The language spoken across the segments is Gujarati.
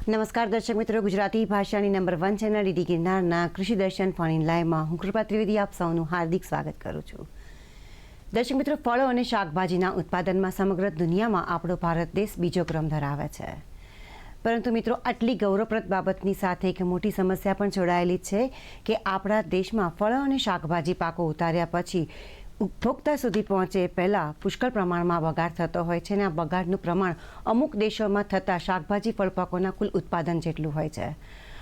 નમસ્કાર દર્શક મિત્રો, ગુજરાતી ભાષાની નંબર 1 ચેનલ ડીડી ગિરનારના કૃષિ દર્શન ફોન ઇન લાઈવમાં હું કૃપા ત્રિવેદી આપ સૌનું હાર્દિક સ્વાગત કરું છું. દર્શક મિત્રો, ફળો અને શાકભાજીના ઉત્પાદનમાં સમગ્ર દુનિયામાં આપણો ભારત દેશ બીજો ક્રમ ધરાવે છે. પરંતુ મિત્રો, આટલી ગૌરવપ્રદ બાબતની સાથે એક મોટી સમસ્યા પણ જોડાયેલી છે કે આપણા દેશમાં ફળો અને શાકભાજી પાકો ઉતાર્યા પછી ઉપભોક્તા સુધી પહોંચે પહેલાં પુષ્કળ પ્રમાણમાં બગાડ થતો હોય છે અને આ બગાડનું પ્રમાણ અમુક દેશોમાં થતા શાકભાજી ફળપાકોના કુલ ઉત્પાદન જેટલું હોય છે.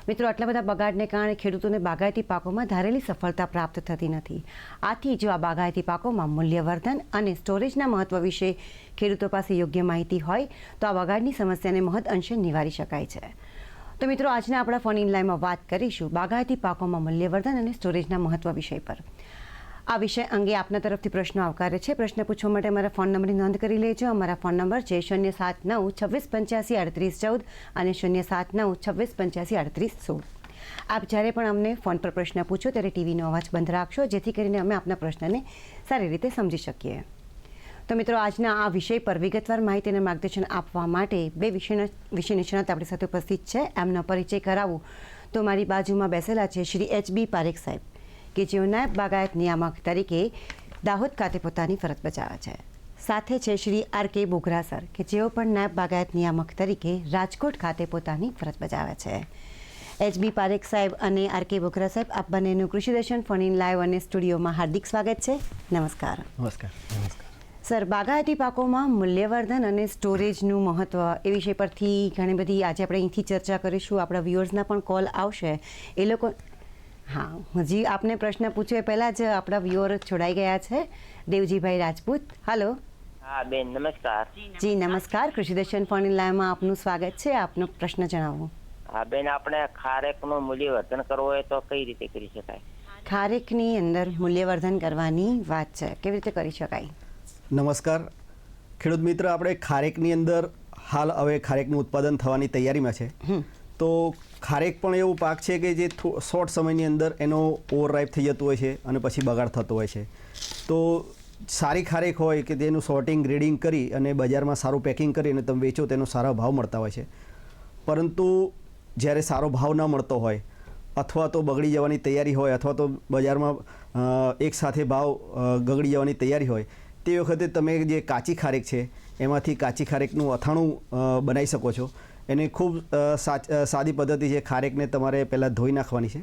મિત્રો, આટલા બધા બગાડને કારણે ખેડૂતોને બાગાયતી પાકોમાં ધારેલી સફળતા પ્રાપ્ત થતી નથી. આથી જો આ બાગાયતી પાકોમાં મૂલ્યવર્ધન અને સ્ટોરેજના મહત્વ વિશે ખેડૂતો પાસે યોગ્ય માહિતી હોય તો આ બગાડની સમસ્યાને મહદ અંશે નિવારી શકાય છે. તો મિત્રો, આજના આપણા ફોન ઇન લાઈવમાં વાત કરીશું બાગાયતી પાકોમાં મૂલ્યવર્ધન અને સ્ટોરેજના મહત્વ વિષય પર. આ વિષય અંગે આપના તરફથી પ્રશ્નો આવકારે છે. પ્રશ્ન પૂછવા માટે અમારા ફોન નંબરની નોંધ કરી લેજો. અમારા ફોન નંબર છે 079 2685 3814 અને 079 2685 3816. આપ જ્યારે પણ અમને ફોન પર પ્રશ્ન પૂછો ત્યારે ટીવીનો અવાજ બંધ રાખશો, જેથી કરીને અમે આપના પ્રશ્નને સારી રીતે સમજી શકીએ. તો મિત્રો, આજના આ વિષય પર વિગતવાર માહિતી અને માર્ગદર્શન આપવા માટે બે વિષય નિષ્ણાત આપણી સાથે ઉપસ્થિત છે. એમનો પરિચય કરાવું તો મારી બાજુમાં બેસેલા છે શ્રી HB પારેખ સાહેબ, કે જેઓ નાયબ બાગાયત નિયામક તરીકે દાહોદ ખાતે પોતાની ફરજ બજાવે છે. સાથે છે શ્રી RK બોગરા સર, કે જેઓ પણ નાયબ બાગાયત નિયામક તરીકે રાજકોટ ખાતે પોતાની ફરજ બજાવે છે. HB પારેખ સાહેબ અને RK બોગરા સાહેબ, આપ બંનેનું કૃષિ દર્શન ફોન ઇન લાઈવ અને સ્ટુડિયોમાં હાર્દિક સ્વાગત છે. નમસ્કાર. નમસ્કાર. સર, બાગાયતી પાકોમાં મૂલ્યવર્ધન અને સ્ટોરેજનું મહત્વ એ વિષય પરથી ઘણી બધી આજે આપણે અહીંથી ચર્ચા કરીશું. આપણા વ્યુઅર્સના પણ કોલ આવશે. એ લોકો હા, હજી આપને પ્રશ્ન પૂછ્યો એ પહેલાં જ આપણા વ્યુઅર જોડાઈ ગયા છે. દેવજીભાઈ રાજપૂત, હલો. હા બેન, નમસ્કાર. જી નમસ્કાર. કૃષિ દર્શન ફોન ઇન લાઈવમાં આપનું સ્વાગત છે. આપનો પ્રશ્ન જણાવો. હા બેન, આપણે ખારેકનું મૂલ્યવર્ધન કરવું હોય તો કઈ રીતે કરી શકાય? ખારેકની અંદર મૂલ્યવર્ધન કરવાની વાત છે, કેવી રીતે કરી શકાય? નમસ્કાર ખેડૂત મિત્ર, આપણે ખારેકની અંદર હાલ હવે ખારેકનું ઉત્પાદન થવાની તૈયારીમાં છે. તો ખારેક પણ એવું પાક છે કે જે શોર્ટ સમયની અંદર એનો ઓવરરાઈપ થઈ જતું હોય છે અને પછી બગાડ થતો હોય છે. તો સારી ખારેક હોય કે તેનું સોર્ટિંગ ગ્રેડિંગ કરી અને બજારમાં સારું પેકિંગ કરી અને તમે વેચો તેનો સારા ભાવ મળતા હોય છે. પરંતુ જ્યારે સારો ભાવ ન મળતો હોય અથવા તો બગડી જવાની તૈયારી હોય અથવા તો બજારમાં એકસાથે ભાવ ગગડી જવાની તૈયારી હોય તે વખતે તમે જે કાચી ખારેક છે એમાંથી કાચી ખારેકનું અથાણું બનાવી શકો છો. એને ખૂબ સાદી પદ્ધતિ છે. ખારેકને તમારે પહેલાં ધોઈ નાખવાની છે.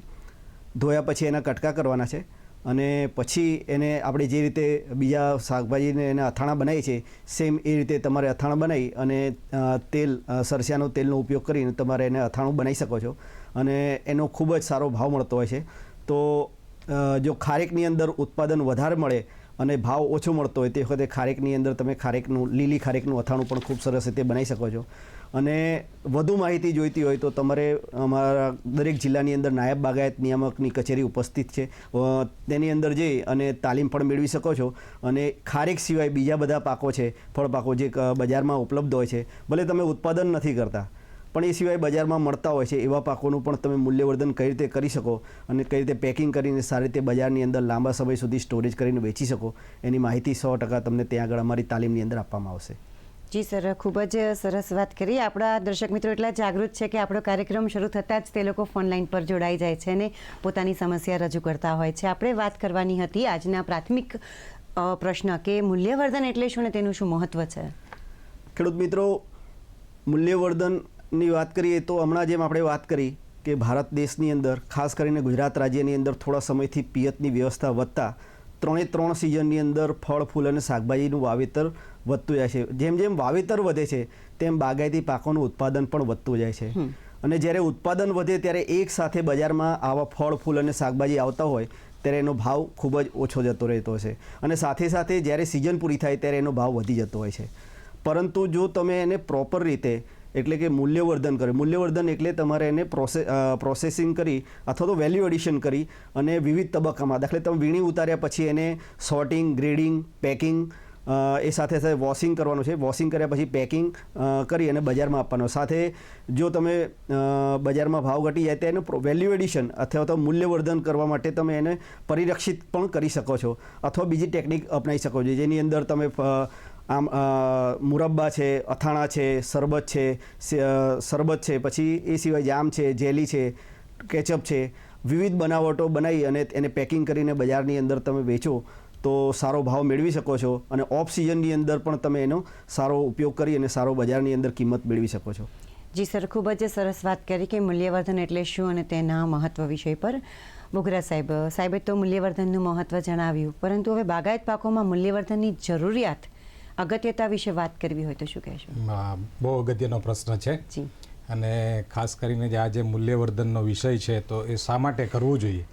ધોયા પછી એના કટકા કરવાના છે અને પછી એને આપણે જે રીતે બીજા શાકભાજીને એના અથાણા બનાવીએ છીએ સેમ એ રીતે તમારે અથાણા બનાવી અને તેલ સરસિયાનો તેલનો ઉપયોગ કરીને તમારે એને અથાણું બનાવી શકો છો અને એનો ખૂબ જ સારો ભાવ મળતો હોય છે. તો જો ખારેકની અંદર ઉત્પાદન વધારે મળે અને ભાવ ઓછો મળતો હોય તે વખતે ખારેકની અંદર તમે લીલી ખારેકનું અથાણું પણ ખૂબ સરસ રીતે બનાવી શકો છો. અને વધુ માહિતી જોઈતી હોય તો તમારે અમારા દરેક જિલ્લાની અંદર નાયબ બાગાયત નિયામકની કચેરી ઉપસ્થિત છે. તેની અંદર જઈ અને તાલીમ પણ મેળવી શકો છો. અને ખારેક સિવાય બીજા બધા પાકો છે, ફળપાકો જે બજારમાં ઉપલબ્ધ હોય છે, ભલે તમે ઉત્પાદન નથી કરતા પણ એ સિવાય બજારમાં મળતા હોય છે, એવા પાકોનું પણ તમે મૂલ્યવર્ધન કઈ રીતે કરી શકો અને કઈ રીતે પેકિંગ કરીને સારી રીતે બજારની અંદર લાંબા સમય સુધી સ્ટોરેજ કરીને વેચી શકો એની માહિતી 100% તમને ત્યાં આગળ અમારી તાલીમની અંદર આપવામાં આવશે. જી સર, ખૂબ જ સરસ વાત કરી. આપણા દર્શક મિત્રો એટલા જાગૃત છે કે આપણો કાર્યક્રમ શરૂ થતાં જ તે લોકો ફોન લાઈન પર જોડાઈ જાય છે અને પોતાની સમસ્યા રજૂ કરતા હોય છે. આપણે વાત કરવાની હતી આજના પ્રાથમિક પ્રશ્ન કે મૂલ્યવર્ધન એટલે શું ને તેનું શું મહત્વ છે? ખેડૂત મિત્રો, મૂલ્યવર્ધનની વાત કરીએ તો હમણાં જેમ આપણે વાત કરી કે ભારત દેશની અંદર ખાસ કરીને ગુજરાત રાજ્યની અંદર થોડા સમયથી પિયતની વ્યવસ્થા વધતા 3 સિઝનની અંદર ફળ ફૂલ અને શાકભાજીનું વાવેતર વધતું જાય છે. જેમ જેમ વાવેતર વધે છે તેમ બાગાયતી પાકોનું ઉત્પાદન પણ વધતું જાય છે. અને જ્યારે ઉત્પાદન વધે ત્યારે એક સાથે બજારમાં આવા ફળ ફૂલ અને શાકભાજી આવતા હોય ત્યારે એનો ભાવ ખૂબ જ ઓછો જતો રહેતો છે અને સાથે સાથે જ્યારે સિઝન પૂરી થાય ત્યારે એનો ભાવ વધી જતો હોય છે. પરંતુ જો તમે એને પ્રોપર રીતે એટલે કે મૂલ્યવર્ધન કરે, મૂલ્યવર્ધન એટલે તમારે એને પ્રોસેસિંગ કરી અથવા તો વેલ્યુ એડિશન કરી અને વિવિધ તબક્કામાં, દાખલે તમે વીણી ઉતાર્યા પછી એને સોર્ટિંગ, ગ્રેડિંગ, પેકિંગ એ સાથે સાથે વોશિંગ કરવાનું છે. વોશિંગ કર્યા પછી પેકિંગ કરી અને બજારમાં આપવાનું. સાથે જો તમે બજારમાં ભાવ ઘટી જાય તો એનું વેલ્યુ એડિશન અથવા તો મૂલ્યવર્ધન કરવા માટે તમે એને પરિરક્ષિત પણ કરી શકો છો અથવા બીજી ટેકનિક અપનાવી શકો છો જેની અંદર તમે આમ મુરબ્બા છે, અથાણા છે, શરબત છે, પછી એ સિવાય જામ છે, જેલી છે, કેચઅપ છે, વિવિધ બનાવટો બનાવી અને એને પેકિંગ કરીને બજારની અંદર તમે વેચો તો સારો ભાવ મેળવી શકો છો અને ઓફ સિઝનની અંદર પણ તમે એનો સારો ઉપયોગ કરી અને સારો બજારની અંદર કિંમત મેળવી શકો છો. જી સર, ખૂબ જ સરસ વાત કરી કે મૂલ્યવર્ધન એટલે શું અને તેના મહત્વ વિષય પર. બોગરા સાહેબે તો મૂલ્યવર્ધનનું મહત્વ જણાવ્યું, પરંતુ હવે બાગાયત પાકોમાં મૂલ્યવર્ધનની જરૂરિયાત અગત્યતા વિશે વાત કરવી હોય તો શું કહેશો? બહુ અગત્યનો પ્રશ્ન છે જી. અને ખાસ કરીને જે આજે મૂલ્યવર્ધનનો વિષય છે તો એ શા માટે કરવું જોઈએ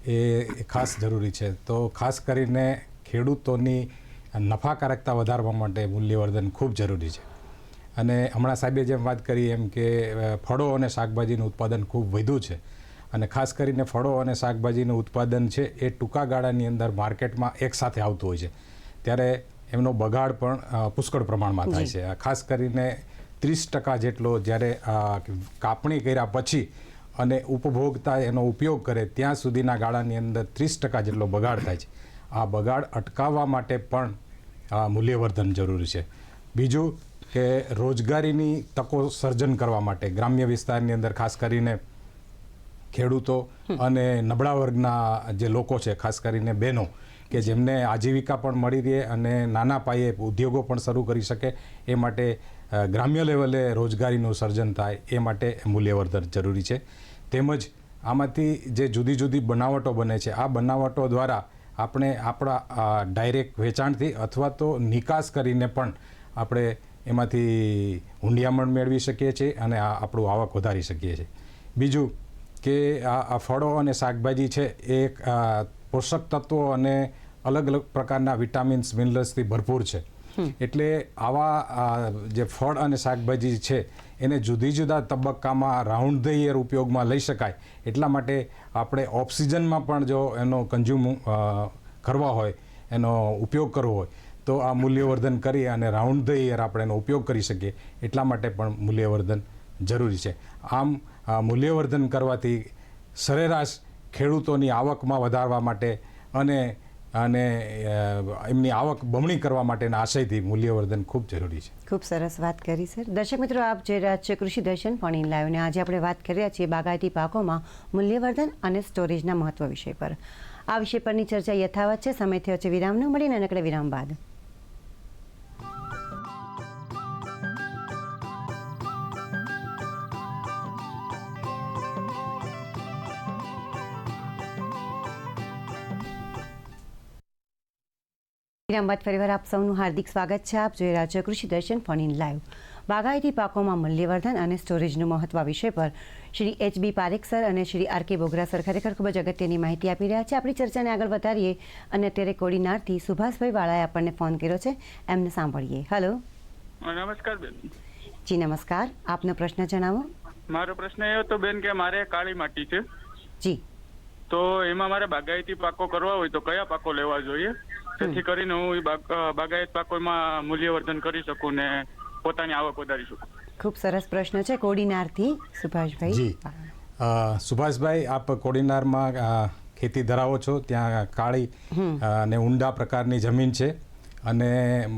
એ ખાસ જરૂરી છે. તો ખાસ કરીને ખેડૂતોની નફાકારકતા વધારવા માટે મૂલ્યવર્ધન ખૂબ જરૂરી છે. અને હમણાં સાહેબે જેમ વાત કરી એમ કે ફળો અને શાકભાજીનું ઉત્પાદન ખૂબ વધ્યું છે અને ખાસ કરીને ફળો અને શાકભાજીનું ઉત્પાદન છે એ ટૂંકા ગાળાની અંદર માર્કેટમાં એકસાથે આવતું હોય છે, ત્યારે એમનો બગાડ પણ પુષ્કળ પ્રમાણમાં થાય છે. ખાસ કરીને 30% જેટલો જ્યારે કાપણી કર્યા પછી અને ઉપભોક્તા એનો ઉપયોગ કરે ત્યાં સુધીના ગાળાની અંદર 30% જેટલો બગાડ થાય છે. આ બગાડ અટકાવવા માટે પણ મૂલ્યવર્ધન જરૂરી છે. બીજું કે રોજગારીની તકો સર્જન કરવા માટે ગ્રામ્ય વિસ્તારની અંદર ખાસ કરીને ખેડૂતો અને નબળા વર્ગના જે લોકો છે, ખાસ કરીને બહેનો કે જેમને આજીવિકા પણ મળી રહે અને નાના પાયે ઉદ્યોગો પણ શરૂ કરી શકે, એ માટે ગ્રામ્ય લેવલે રોજગારીનું સર્જન થાય એ માટે મૂલ્યવર્ધન જરૂરી છે. તેમજ આમાંથી જે જુદી જુદી બનાવટો બને છે, આ બનાવટો દ્વારા આપણે આપણા ડાયરેક્ટ વેચાણથી અથવા તો નિકાસ કરીને પણ આપણે એમાંથી હુંડિયામણ મેળવી શકીએ છીએ અને આપણું આવક વધારી શકીએ છીએ. બીજું કે આ ફળો અને શાકભાજી છે એ પોષક તત્વો અને અલગ અલગ પ્રકારના વિટામિન્સ મિનરલ્સથી ભરપૂર છે. એટલે આવા જે ફળ અને શાકભાજી છે એને જુદી જુદા તબક્કામાં રાઉન્ડ ધ યર ઉપયોગમાં લઈ શકાય, એટલા માટે આપણે ઓફ સિઝનમાં પણ જો એનો કન્ઝ્યુમ કરવા હોય, એનો ઉપયોગ કરવો હોય તો આ મૂલ્યવર્ધન કરી અને રાઉન્ડ ધ યર આપણે એનો ઉપયોગ કરી શકીએ, એટલા માટે પણ મૂલ્યવર્ધન જરૂરી છે. આમ મૂલ્યવર્ધન કરવાથી સરેરાશ ખેડૂતોની આવકમાં વધારવા માટે અને એમની આવક બમણી કરવા માટેના આશયથી મૂલ્યવર્ધન ખૂબ જરૂરી છે. ખૂબ સરસ વાત કરી સર. દર્શક મિત્રો, આપ જોઈ રહ્યા છો કૃષિ દર્શન ફોન ઇન લાઈવ અને આજે આપણે વાત કરી રહ્યા છીએ બાગાયતી પાકોમાં મૂલ્યવર્ધન અને સ્ટોરેજના મહત્વ વિષય પર. આ વિષય પરની ચર્ચા યથાવત છે. સમય થયો છે વિરામનો. મળીને નાનકડા વિરામ બાદ. વિરામ બાદ ફરીવાર આપ સૌનું હાર્દિક સ્વાગત છે. આપ જોઈ રહ્યા છો કૃષિ દર્શન ફોન ઇન લાઈવ. બાગાયતી પાકોમાં મૂલ્યવર્ધન અને સ્ટોરેજનું મહત્વ વિષય પર શ્રી HB પારેખ સર અને શ્રી RK બોગરા સર ખરેખર ખૂબ જ અગત્યની માહિતી આપી રહ્યા છે. આપણી ચર્ચાને આગળ વધારીએ અને અત્યારે કોડીનારથી સુભાષભાઈ વાળાએ આપણને ફોન કર્યો છે, એમને સાંભળીએ. હેલો. નમસ્કાર બેન. જી નમસ્કાર. આપનો પ્રશ્ન જણાવો. મારો પ્રશ્ન એ હતો બેન કે મારે કાળી માટી છે, જી, તો એમાં મારે બાગાયતી પાકો કરવા હોય તો કયા પાકો લેવા જોઈએ જેથી કરીને હું બાગાયત પાકોમાં મૂલ્યવર્ધન કરી શકું ને પોતાની આવક વધારી શકું? ખૂબ સરસ પ્રશ્ન છે. કોડીનારથી સુભાષભાઈ. જી, સુભાષભાઈ, આપ કોડીનારમાં ખેતી ધરાવો છો, ત્યાં કાળી અને ઊંડા પ્રકારની જમીન છે અને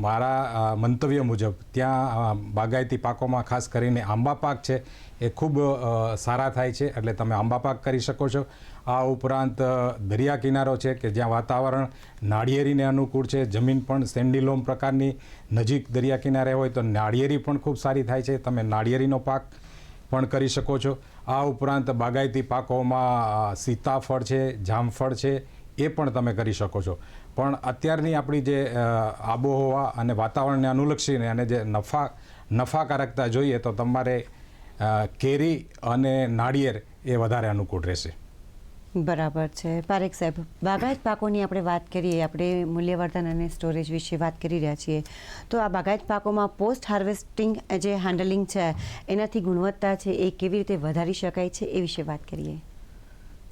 મારા મંતવ્ય મુજબ ત્યાં બાગાયતી પાકોમાં ખાસ કરીને આંબા પાક છે એ ખૂબ સારા થાય છે, એટલે તમે આંબા પાક કરી શકો છો. આ ઉપરાંત દરિયા કિનારો છે કે જ્યાં વાતાવરણ નાળિયેરીને અનુકૂળ છે, જમીન પણ સેન્ડીલોમ પ્રકારની નજીક દરિયા કિનારે હોય તો નાળિયેરી પણ ખૂબ સારી થાય છે, તમે નાળિયેરીનો પાક પણ કરી શકો છો. આ ઉપરાંત બાગાયતી પાકોમાં સીતાફળ છે, જામફળ છે, એ પણ તમે કરી શકો છો. પણ અત્યારની આપણી જે આબોહવા અને વાતાવરણને અનુલક્ષીને અને જે નફાકારકતા જોઈએ તો તમારે કેરી અને નાળિયેર એ વધારે અનુકૂળ રહેશે. બરાબર છે. પારેખ સાહેબ, બાગાયત પાકોની આપણે વાત કરીએ, આપણે મૂલ્યવર્ધન અને સ્ટોરેજ વિશે વાત કરી રહ્યા છીએ, તો આ બાગાયત પાકોમાં પોસ્ટ હાર્વેસ્ટિંગ જે હેન્ડલિંગ છે એનાથી ગુણવત્તા છે એ કેવી રીતે વધારી શકાય છે એ વિશે વાત કરીએ.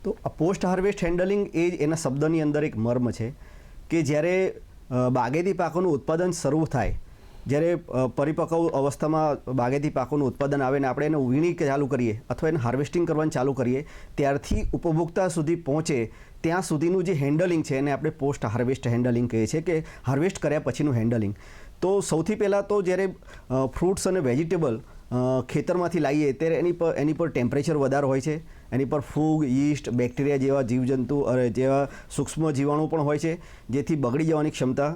તો આ પોસ્ટ હાર્વેસ્ટ હેન્ડલિંગ એ જ એના શબ્દની અંદર એક મર્મ છે કે જ્યારે બાગાયતી પાકોનું ઉત્પાદન શરૂ થાય, જ્યારે પરિપક્વ અવસ્થામાં બાગાયતી પાકોનું ઉત્પાદન આવે ને આપણે એને વીણી ચાલુ કરીએ અથવા એને હાર્વેસ્ટિંગ કરવાનું ચાલુ કરીએ, ત્યારથી ઉપભોક્તા સુધી પહોંચે ત્યાં સુધીનું જે હેન્ડલિંગ છે એને આપણે પોસ્ટ હાર્વેસ્ટ હેન્ડલિંગ કહીએ છીએ, કે હાર્વેસ્ટ કર્યા પછીનું હેન્ડલિંગ. તો સૌથી પહેલાં તો જ્યારે ફ્રૂટ્સ અને વેજીટેબલ ખેતરમાંથી લાવીએ ત્યારે એની પર ટેમ્પરેચર વધારે હોય છે, એની પર ફૂગ, યીસ્ટ, બેક્ટેરિયા જેવા જીવજંતુ જેવા સૂક્ષ્મ જીવાણુ પણ હોય છે, જેથી બગડી જવાની ક્ષમતા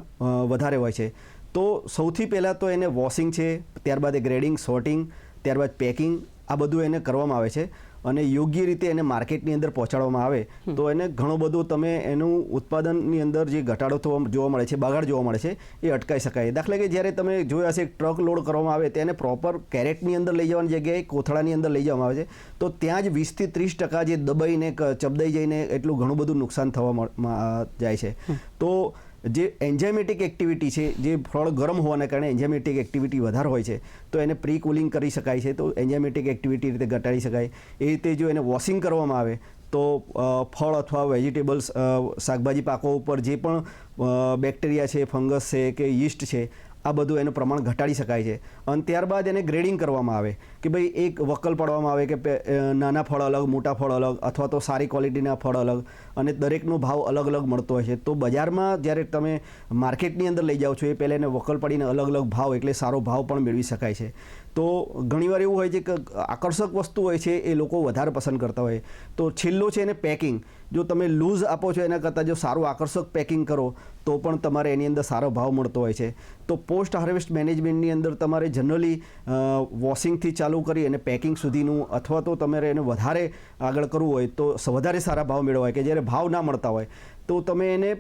વધારે હોય છે. તો સૌથી પહેલાં તો એને વોશિંગ છે, ત્યારબાદ ગ્રેડિંગ, સોર્ટિંગ, ત્યારબાદ પેકિંગ, આ બધું એને કરવામાં આવે છે અને યોગ્ય રીતે એને માર્કેટની અંદર પહોંચાડવામાં આવે તો એને ઘણો બધો તમે એનું ઉત્પાદનની અંદર જે ઘટાડો જોવા મળે છે, બગાડ જોવા મળે છે, એ અટકાવી શકાય. દાખલા કે જ્યારે તમે જોયા હશે ટ્રક લોડ કરવામાં આવે તેને પ્રોપર કેરેટની અંદર લઈ જવાની જગ્યાએ કોથળાની અંદર લઈ જવામાં આવે છે, તો ત્યાં જ 20 થી 30% જે દબાઈને ચબદાઈ જઈને એટલું ઘણું બધું નુકસાન થવા જાય છે. તો જે એન્ઝાઇમેટિક એક્ટિવિટી છે, જે ફળ ગરમ હોવાને કારણે એન્ઝાઇમેટિક એક્ટિવિટી વધારે હોય છે, તો એને પ્રી કુલિંગ કરી શકાય છે, તો એન્ઝાઇમેટિક એક્ટિવિટી રીતે ઘટાડી શકાય. એ રીતે જો એને વોશિંગ કરવામાં આવે તો ફળ અથવા વેજીટેબલ્સ, શાકભાજી પાકો ઉપર જે પણ બેક્ટેરિયા છે, ફંગસ છે કે યીસ્ટ છે, આ બધું એનું પ્રમાણ ઘટાડી શકાય છે. અને ત્યારબાદ એને ગ્રેડિંગ કરવામાં આવે કે ભાઈ એક વકલ પાડવામાં આવે કે નાના ફળ અલગ, મોટા ફળ અલગ, અથવા તો સારી ક્વોલિટીના ફળ અલગ, અને દરેકનો ભાવ અલગ અલગ મળતો હોય છે. તો બજારમાં જ્યારે તમે માર્કેટની અંદર લઈ જાઓ છો એ પહેલાં એને વકલ પાડીને અલગ અલગ ભાવ, એટલે સારો ભાવ પણ મેળવી શકાય છે. તો ઘણીવાર એવું હોય છે કે આકર્ષક વસ્તુ હોય છે એ લોકો વધારે પસંદ કરતા હોય. તો છેલ્લો છે એને પેકિંગ. જો તમે લૂઝ આપો છો એના કરતાં જો સારું આકર્ષક પેકિંગ કરો તો પણ તમારે એની અંદર સારો ભાવ મળતો હોય છે. તો પોસ્ટ હાર્વેસ્ટ મેનેજમેન્ટની અંદર તમારે જનરલી વોશિંગથી ચાલુ કરી અને પેકિંગ સુધીનું, અથવા તો તમારે એને વધારે આગળ કરવું હોય તો વધારે સારા ભાવ મેળવાય. કે જ્યારે ભાવ ના મળતા હોય તો તમે એને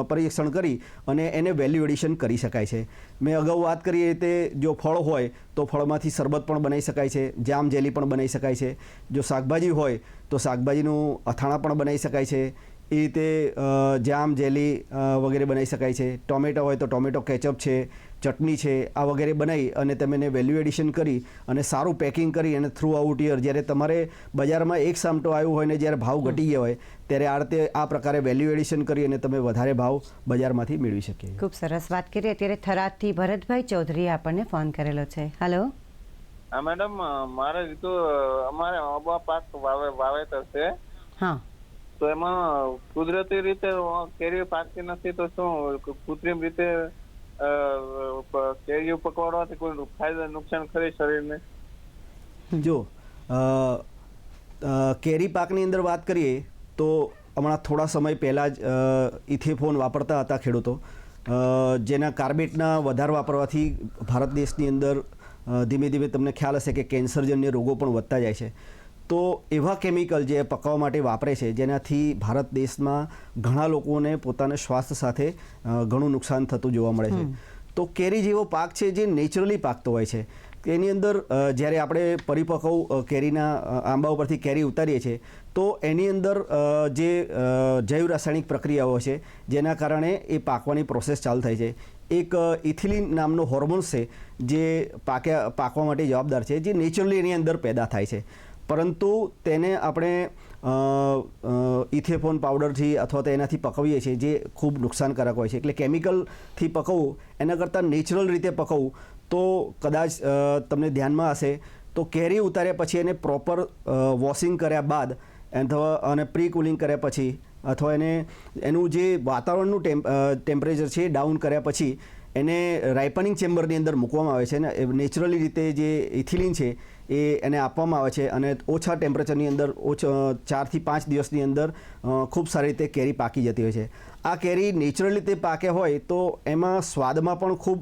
પરીક્ષણ કરી અને એને વેલ્યુ એડિશન કરી શકાય છે. મેં અગાઉ વાત કરી એ રીતે જો ફળ હોય તો ફળમાંથી શરબત પણ બનાવી શકાય છે, જામ જેલી પણ બનાવી શકાય છે. જો શાકભાજી હોય તો શાકભાજીનું અથાણા પણ બનાવી શકાય છે. એ રીતે જામ, જેલી વગેરે બનાવી શકાય છે. ટોમેટો હોય તો ટોમેટો કેચઅપ છે, ચટણી છે, આ વગેરે બનાવી અને તમે એને વેલ્યુ એડિશન કરી અને સારું પેકિંગ કરી અને થ્રુ આઉટ યર જ્યારે તમારે બજારમાં એક સામટો આવ્યું હોય ને જ્યારે ભાવ ઘટી ગયા હોય ત્યારે આ રીતે આ પ્રકારે વેલ્યુ એડિશન કરી અને તમે વધારે ભાવ બજારમાંથી મેળવી શકીએ. ખૂબ સરસ વાત કરી. અત્યારે થરાદથી ભરતભાઈ ચૌધરીએ આપણને ફોન કરેલો છે. હેલો. હા મેડમ, મારે તો અમારે આંબા પાક વાવેતર છે. હા. તો એમાં કુદરતી રીતે કેરીઓ પાકતી નથી, તો શું કૃત્રિમ રીતે કેરીઓ પકવવાથી કોઈ ફાયદા નુકસાન ખરી શરીરને? જો કેરી પાકની અંદર વાત કરીએ તો હમણાં થોડા સમય પહેલાં જ ઇથેફોન વાપરતા હતા ખેડૂતો, જેના કાર્બેટના વધારે વાપરવાથી ભારત દેશની અંદર ધીમે ધીમે તમને ખ્યાલ હશે કે કેન્સરજન્ય રોગો પણ વધતા જાય છે. તો એવા કેમિકલ જે પકાવવા માટે વાપરે છે જેનાથી ભારત દેશમાં ઘણા લોકોને પોતાના સ્વાસ્થ્ય સાથે ઘણું નુકસાન થતું જોવા મળે છે. તો કેરી જેવો પાક છે જે નેચરલી પાકતો હોય છે, એની અંદર જ્યારે આપણે પરિપક્વ કેરીના આંબા ઉપરથી કેરી ઉતારીએ છીએ તો એની અંદર જે જૈવ રાસાયણિક પ્રક્રિયાઓ છે જેના કારણે એ પાકવાની પ્રોસેસ ચાલુ થાય છે. એક ઇથિલિન નામનો હોર્મોન્સ છે જે પાકવા માટે જવાબદાર છે, જે નેચરલી એની અંદર પેદા થાય છે. પરંતુ તેને આપણે ઇથેફોન પાવડરથી અથવા તો એનાથી પકવીએ છીએ જે ખૂબ નુકસાનકારક હોય છે. એટલે કેમિકલથી પકવવું એના કરતાં નેચરલ રીતે પકવવું તો કદાચ તમને ધ્યાનમાં હશે તો કેરી ઉતાર્યા પછી એને પ્રોપર વોશિંગ કર્યા બાદ અને પ્રી કુલિંગ કર્યા પછી અથવા એનું જે વાતાવરણનું ટેમ્પરેચર છે ડાઉન કર્યા પછી એને રાઇપનિંગ ચેમ્બરની અંદર મૂકવામાં આવે છે અને નેચરલી રીતે જે ઇથિલિન છે એ એને આપવામાં આવે છે અને ઓછા ટેમ્પરેચરની અંદર 4 થી 5 દિવસની અંદર ખૂબ સારી રીતે કેરી પાકી જતી હોય છે. આ કેરી નેચરલી રીતે પાકે હોય તો એમાં સ્વાદમાં પણ ખૂબ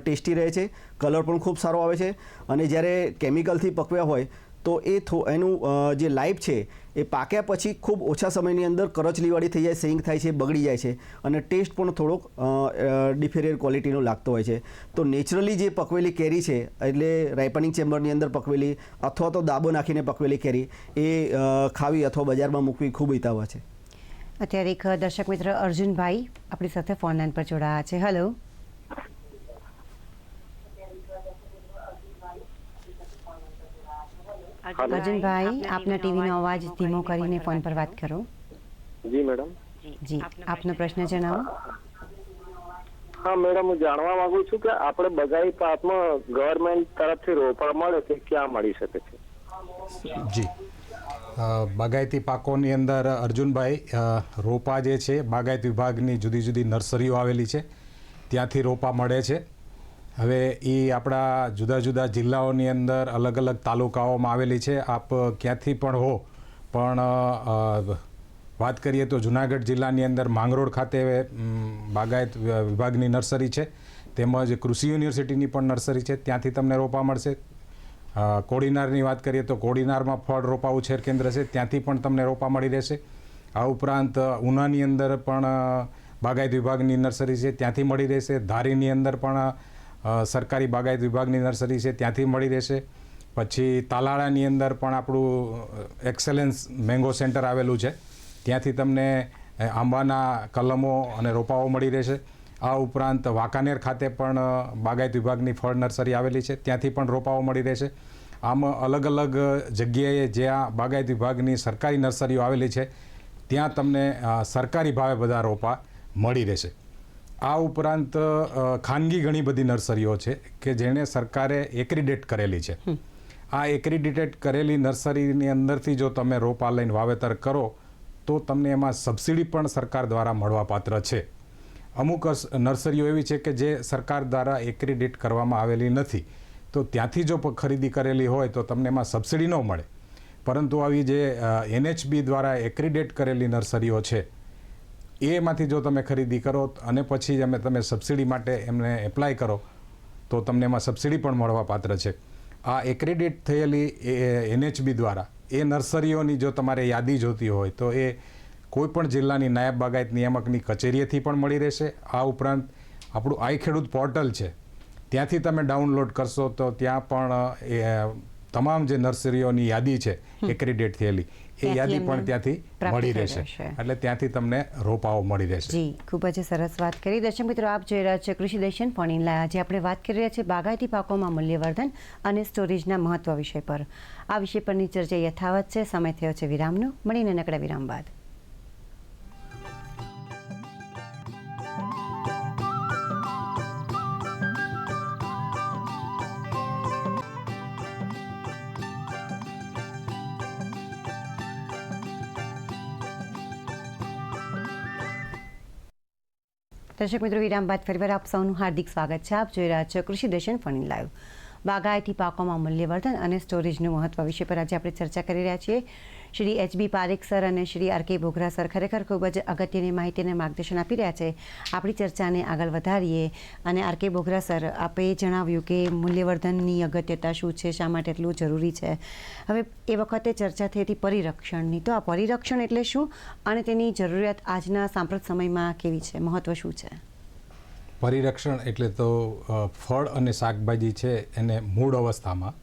ટેસ્ટી રહે છે, કલર પણ ખૂબ સારો આવે છે, અને જ્યારે કેમિકલથી પકવ્યા હોય તો એનું જે લાઈફ છે એ પાક્યા પછી ખૂબ ઓછા સમયની અંદર કરચલીવાળી થઈ જાય, સિંક થાય છે, બગડી જાય છે અને ટેસ્ટ પણ થોડોક ડિફેરિયર ક્વોલિટીનો લાગતો હોય છે. તો નેચરલી જે પકવેલી કેરી છે એટલે રાઇપનિંગ ચેમ્બરની અંદર પકવેલી અથવા તો દાબો નાખીને પકવેલી કેરી એ ખાવી અથવા બજારમાં મૂકવી ખૂબ હિતાવહ છે. અત્યારે એક દર્શક મિત્ર અર્જુનભાઈ આપણી સાથે ફોન લાઈન પર જોડાયા છે. હેલો. અર્જુનભાઈ, આપના ટીવીનો અવાજ ધીમો કરીને ફોન પર વાત કરો. જી મેડમ. જી, આપનો પ્રશ્ન જણાવો. હા મેડમ, હું જાણવા માંગુ છું કે આપણે બગાઈ પાકમાં ગવર્મેન્ટ તરફથી રોપણ મળે કે ક્યાં મળી શકે છે? જી, બાગાયતી પાકોની અંદર અર્જુનભાઈ રોપા જે છે બાગાયત વિભાગની જુદી જુદી નર્સરીઓ આવેલી છે ત્યાંથી રોપા મળે છે. હવે એ આપણા જુદા જુદા જિલ્લાઓની અંદર અલગ અલગ તાલુકાઓમાં આવેલી છે. આપ ક્યાંથી પણ હો, પણ વાત કરીએ તો જુનાગઢ જિલ્લાની અંદર માંગરોળ ખાતે બાગાયત વિભાગની નર્સરી છે, તેમજ કૃષિ યુનિવર્સિટીની પણ નર્સરી છે, ત્યાંથી તમને રોપા મળશે. કોડીનારની વાત કરીએ તો કોડીનારમાં ફળ રોપા ઉછેર કેન્દ્ર છે, ત્યાંથી પણ તમને રોપા મળી રહેશે. આ ઉપરાંત ઉનાની અંદર પણ બાગાયત વિભાગની નર્સરી છે, ત્યાંથી મળી રહેશે. ધારીની અંદર પણ સરકારી બાગાયત વિભાગની નર્સરી છે, ત્યાંથી મળી રહેશે. પછી તાલાળાની અંદર પણ આપણું એક્સેલન્સ મેંગો સેન્ટર આવેલું છે, ત્યાંથી તમને આંબાના કલમો અને રોપાઓ મળી રહેશે. આ ઉપરાંત વાંકાનેર ખાતે પણ બાગાયત વિભાગની ફળ નર્સરી આવેલી છે, ત્યાંથી પણ રોપાઓ મળી રહેશે. આમ અલગ અલગ જગ્યાએ જ્યાં બાગાયત વિભાગની સરકારી નર્સરીઓ આવેલી છે ત્યાં તમને સરકારી ભાવે બધા રોપા મળી રહેશે. આ ઉપરાંત ખાનગી ઘણી બધી નર્સરીઓ છે કે જેણે સરકારે એક્રિડેટ કરેલી છે. આ એક્રિડિટેટ કરેલી નર્સરીની અંદરથી જો તમે રોપા લઈને વાવેતર કરો તો તમને એમાં સબસિડી પણ સરકાર દ્વારા મળવાપાત્ર છે. અમુક નર્સરીઓ એવી છે કે જે સરકાર દ્વારા એક્રિડિટ કરવામાં આવેલી નથી, તો ત્યાંથી જો ખરીદી કરેલી હોય તો તમને એમાં સબસિડી ન મળે. પરંતુ આવી જે NHB દ્વારા એક્રિડેટ કરેલી નર્સરીઓ છે એમાંથી જો તમે ખરીદી કરો અને પછી તમે સબસિડી માટે એમને એપ્લાય કરો તો તમને એમાં સબસિડી પણ મળવાપાત્ર છે. આ એક્રેડિટ થયેલી NHB દ્વારા એ નર્સરીઓની જો તમારે યાદી જોતી હોય તો એ કોઈપણ જિલ્લાની નાયબ બાગાયત નિયામકની કચેરીએથી પણ મળી રહેશે. આ ઉપરાંત આપણું આઈ ખેડૂત પોર્ટલ છે, ત્યાંથી તમે ડાઉનલોડ કરશો તો ત્યાં પણ તમામ જે નર્સરીઓની યાદી છે એક્રેડિટ થયેલી એ યાદી પણ ત્યાંથી મળી રહેશે. એટલે ત્યાંથી તમને રોપાઓ મળી રહેશે. જી, ખૂબ જ સરસ વાત કરી. દર્શક મિત્રો, આપ જોઈ રહ્યા છો કૃષિ દર્શન ફોન ઇન લાઈવ. આજે આપણે વાત કરી રહ્યા છીએ બાગાયતી પાકોમાં મૂલ્યવર્ધન અને સ્ટોરેજના મહત્વ વિષય પર. આ વિષય પરની ચર્ચા યથાવત છે. સમય થયો છે વિરામનો. મળીને નકડા વિરામ બાદ. દર્શક મિત્રો, વિરામ બાદ ફરીવાર આપ સૌનું હાર્દિક સ્વાગત છે. આપ જોઈ રહ્યા છો કૃષિ દર્શન ફોન ઇન લાઈવ. બાગાયતી પાકોમાં મૂલ્યવર્ધન અને સ્ટોરેજનું મહત્વ વિષય પર આજે આપણે ચર્ચા કરી રહ્યા છીએ. શ્રી HB પારેખ સર અને શ્રી RK બોગરા સર ખરેખર ખૂબ જ અગત્યની માહિતી અને માર્ગદર્શન આપી રહ્યા છે. આપણી ચર્ચાને આગળ વધારીએ. અને RK બોગરા સર, આપે જણાવ્યું કે મૂલ્યવર્ધનની અગત્યતા શું છે, શા માટે એટલું જરૂરી છે. હવે એ વખતે ચર્ચા થઈ હતી પરિરક્ષણની. તો આ પરિરક્ષણ એટલે શું અને તેની જરૂરિયાત આજના સાંપ્રત સમયમાં કેવી છે, મહત્વ શું છે? પરિરક્ષણ એટલે તો ફળ અને શાકભાજી છે એને મૂળ અવસ્થામાં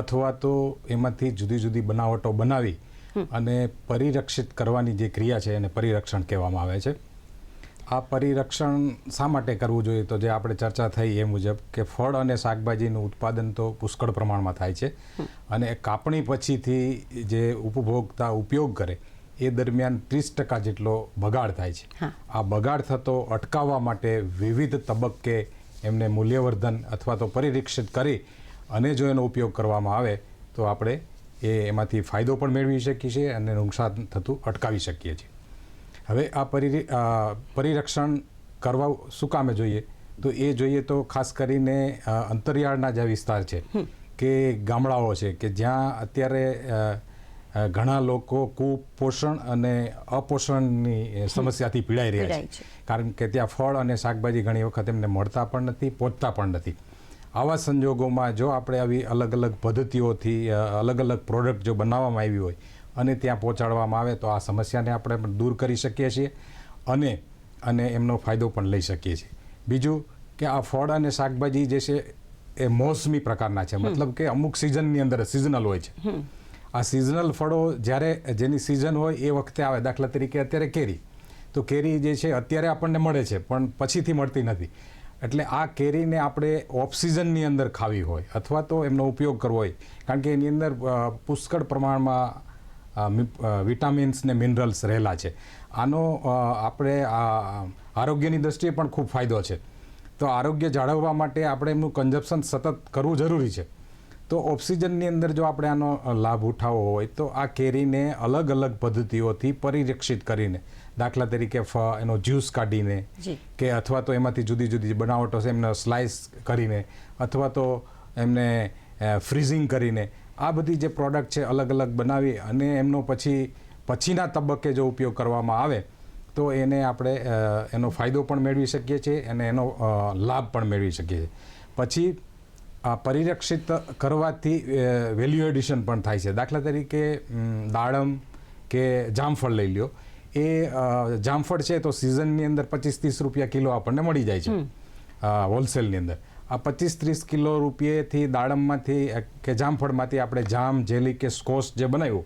અથવા તો એમાંથી જુદી જુદી બનાવટો બનાવી અને પરિરક્ષિત કરવાની જે ક્રિયા છે એને પરિરક્ષણ કહેવામાં આવે છે. આ પરિરક્ષણ શા માટે કરવું જોઈએ? તો જે આપણે ચર્ચા થઈ એ મુજબ કે ફળ અને શાકભાજીનું ઉત્પાદન તો પુષ્કળ પ્રમાણમાં થાય છે અને કાપણી પછીથી જે ઉપભોક્તા ઉપયોગ કરે એ દરમિયાન 30% જેટલો બગાડ થાય છે. આ બગાડ થતો અટકાવવા માટે વિવિધ તબક્કે એમને મૂલ્યવર્ધન અથવા તો પરિરક્ષિત કરી અને જો એનો ઉપયોગ કરવામાં આવે તો આપણે એમાંથી ફાયદો પણ મેળવી શકીએ છીએ અને નુકસાન થતું અટકાવી શકીએ છીએ. હવે આ પરિરક્ષણ કરવા શું કામે જોઈએ? તો એ જોઈએ તો ખાસ કરીને અંતરિયાળના જે વિસ્તાર છે કે ગામડાઓ છે કે જ્યાં અત્યારે ઘણા લોકો કુપોષણ અને અપોષણની સમસ્યાથી પીડાઈ રહ્યા છે. કારણ કે ત્યાં ફળ અને શાકભાજી ઘણી વખત એમને મળતા પણ નથી, પહોંચતા પણ નથી. આવા સંજોગોમાં જો આપણે આવી અલગ અલગ પદ્ધતિઓથી અલગ અલગ પ્રોડક્ટ જો બનાવવામાં આવી હોય અને ત્યાં પહોંચાડવામાં આવે તો આ સમસ્યાને આપણે દૂર કરી શકીએ છીએ અને એમનો ફાયદો પણ લઈ શકીએ છીએ. બીજું કે આ ફળ અને શાકભાજી જે છે એ મોસમી પ્રકારના છે, મતલબ કે અમુક સિઝનની અંદર સિઝનલ હોય છે. આ સિઝનલ ફળો જ્યારે જેની સિઝન હોય એ વખતે આવે. દાખલા તરીકે અત્યારે કેરી, તો કેરી જે છે અત્યારે આપણને મળે છે પણ પછીથી મળતી નથી. એટલે આ કેરીને આપણે ઓફ સિઝનની અંદર ખાવી હોય અથવા તો એમનો ઉપયોગ કરવો હોય, કારણ કે એની અંદર પુષ્કળ પ્રમાણમાં વિટામિન્સ ને મિનરલ્સ રહેલા છે. આનો આપણે આરોગ્યની દ્રષ્ટિએ પણ ખૂબ ફાયદો છે. તો આરોગ્ય જાળવવા માટે આપણે એમનું કન્ઝપ્શન સતત કરવું જરૂરી છે. તો ઓક્સિજનની અંદર જો આપણે આનો લાભ ઉઠાવવો હોય તો આ કેરીને અલગ અલગ પદ્ધતિઓથી પરિરક્ષિત કરીને, દાખલા તરીકે એનો જ્યુસ કાઢીને જી. કે અથવા તો એમાંથી જુદી જુદી બનાવટો છે એમને સ્લાઇસ કરીને અથવા તો એમને ફ્રીઝિંગ કરીને આ બધી જે પ્રોડક્ટ છે અલગ અલગ બનાવી અને એમનો પછીના તબક્કે જો ઉપયોગ કરવામાં આવે તો એને આપણે એનો ફાયદો પણ મેળવી શકીએ છીએ અને એનો લાભ પણ મેળવી શકીએ છીએ. પછી આ પરિરક્ષિત કરવાથી વેલ્યુ એડિશન પણ થાય છે. દાખલા તરીકે દાડમ કે જામફળ લઈ લ્યો, એ જામફળ છે તો સિઝનની અંદર 25-30 રૂપિયા કિલો આપણને મળી જાય છે હોલસેલની અંદર. આ 25-30 કિલો રૂપિયેથી દાડમમાંથી કે જામફળમાંથી આપણે જામ, જેલી કે સ્કોશ જે બનાવ્યું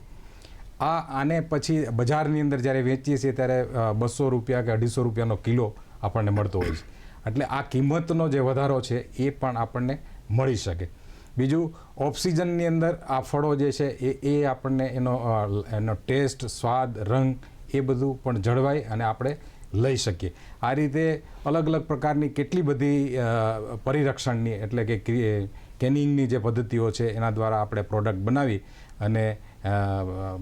આને પછી બજારની અંદર જ્યારે વેચીએ છીએ ત્યારે 200 રૂપિયા કે 250 રૂપિયાનો કિલો આપણને મળતો હોય છે. એટલે આ કિંમતનો જે વધારો છે એ પણ આપણને મળી શકે. બીજું, ઓક્સિજનની અંદર આ ફળો જે છે એ આપણને એનો ટેસ્ટ, સ્વાદ, રંગ એ બધું પણ જળવાય અને આપણે લઈ શકીએ. આ રીતે અલગ અલગ પ્રકારની કેટલી બધી પરિરક્ષણની એટલે કે કેનિંગની જે પદ્ધતિઓ છે એના દ્વારા આપણે પ્રોડક્ટ બનાવી અને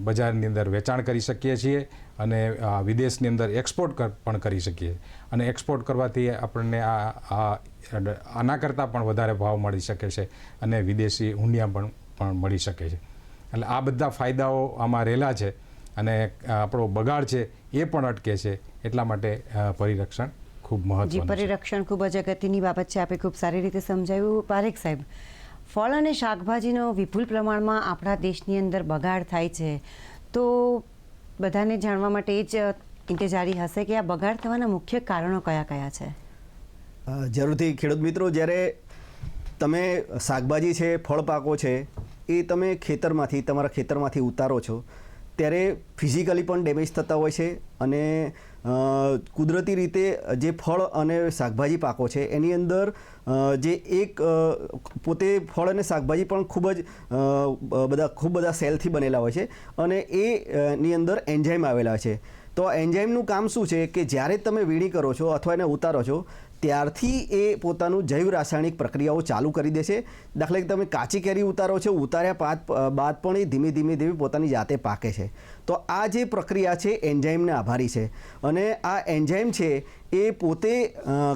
બજારની અંદર વેચાણ કરી શકીએ છીએ અને વિદેશની અંદર એક્સપોર્ટ પણ કરી શકીએ. અને એક્સપોર્ટ કરવાથી આપણને આના કરતાં પણ વધારે ભાવ મળી શકે છે અને વિદેશી હુંડિયા પણ મળી શકે છે. એટલે આ બધા ફાયદાઓ આમાં રહેલા છે અને આપણો બગાડ છે એ પણ અટકે છે. એટલા માટે પરિરક્ષણ ખૂબ મહત્વનું છે. પરિરક્ષણ ખૂબ જ અગત્યની બાબત છે. આપે ખૂબ સારી રીતે સમજાવ્યું. પારેખ સાહેબ, ફળ અને શાકભાજીનો વિપુલ પ્રમાણમાં આપણા દેશની અંદર બગાડ થાય છે, તો બધાને જાણવા માટે એ જ ઇંતજારી હશે કે આ બગાડ થવાના મુખ્ય કારણો કયા કયા છે? જરૂરથી ખેડૂત મિત્રો, જ્યારે તમે શાકભાજી છે, ફળ પાકો છે એ તમે તમારા ખેતરમાંથી ઉતારો છો ત્યારે ફિઝિકલી પણ ડેમેજ થતા હોય છે અને કુદરતી રીતે જે ફળ અને શાકભાજી પાકો છે એની અંદર જે પોતે ફળ અને શાકભાજી પણ ખૂબ બધા સેલથી બનેલા હોય છે અને એની અંદર એન્ઝાઇમ આવેલા છે. તો એન્ઝાઇમનું કામ શું છે કે જ્યારે તમે વીણી કરો છો અથવા એને ઉતારો છો ત્યારથી એ પોતાનું જૈવ રાસાયણિક પ્રક્રિયાઓ ચાલુ કરી દે છે. દાખલા કે તમે કાચી કેરી ઉતારો છો, ઉતાર્યા બાદ પણ એ ધીમે ધીમે પોતાની જાતે પાકે છે. તો આ જે પ્રક્રિયા છે એન્ઝાઇમને આભારી છે અને આ એન્ઝાઇમ છે એ પોતે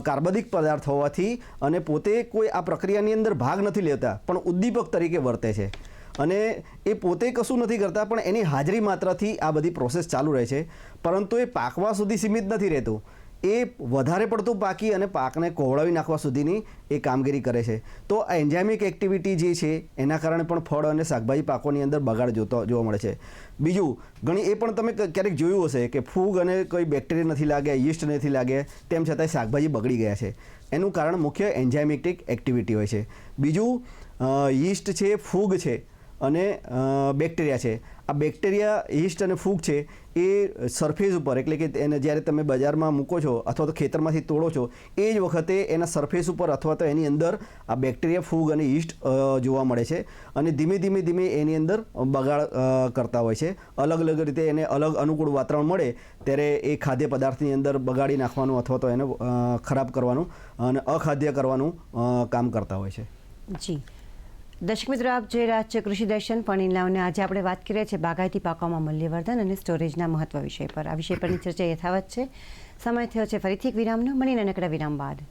કાર્બનિક પદાર્થ હોવાથી અને પોતે કોઈ આ પ્રક્રિયાની અંદર ભાગ નથી લેતા પણ ઉદ્દીપક તરીકે વર્તે છે અને એ પોતે કશું નથી કરતા પણ એની હાજરી માત્રથી આ બધી પ્રોસેસ ચાલુ રહે છે. પરંતુ એ પાકવા સુધી સીમિત નથી રહેતું, એ વધારે પડતું પાકી અને પાકને કોહળાવી નાખવા સુધીની એ કામગીરી કરે છે. તો આ એન્ઝાઇમિક એક્ટિવિટી જે છે એના કારણે પણ ફળ અને શાકભાજી પાકોની અંદર બગાડ જોવા મળે છે. બીજું, એ પણ તમે ક્યારેક જોયું હશે કે ફૂગ અને કોઈ બેક્ટેરિયા નથી લાગ્યા, યીસ્ટ નથી લાગ્યા, તેમ છતાંય શાકભાજી બગડી ગયા છે. એનું કારણ મુખ્ય એન્ઝાઇમેટિક એક્ટિવિટી હોય છે. બીજું, યીસ્ટ છે, ફૂગ છે અને બેક્ટેરિયા છે. આ બેક્ટેરિયા, યીસ્ટ અને ફૂગ છે એ સરફેસ ઉપર એટલે કે એને જ્યારે તમે બજારમાં મૂકો છો અથવા તો ખેતરમાંથી તોડો છો એ જ વખતે એના સરફેસ ઉપર અથવા તો એની અંદર આ બેક્ટેરિયા, ફૂગ અને યીસ્ટ જોવા મળે છે અને ધીમે ધીમે એની અંદર બગાડ કરતા હોય છે. અલગ અલગ રીતે એને અનુકૂળ વાતાવરણ મળે ત્યારે એ ખાદ્ય પદાર્થની અંદર બગાડી નાખવાનું અથવા તો એને ખરાબ કરવાનું અને અખાદ્ય કરવાનું કામ કરતા હોય છે. જી દર્શક મિત્રો, આપ જોઈ રહ્યા છો કૃષિ દર્શન ફોન-ઇન લાઈવને. આજે આપણે વાત કરીએ છીએ બાગાયતી પાકોમાં મૂલ્યવર્ધન અને સ્ટોરેજના મહત્વ વિષય પર. આ વિષય પરની ચર્ચા યથાવત છે. સમય થયો છે ફરીથી એક વિરામનો. મળીને નાનકડા વિરામ બાદ.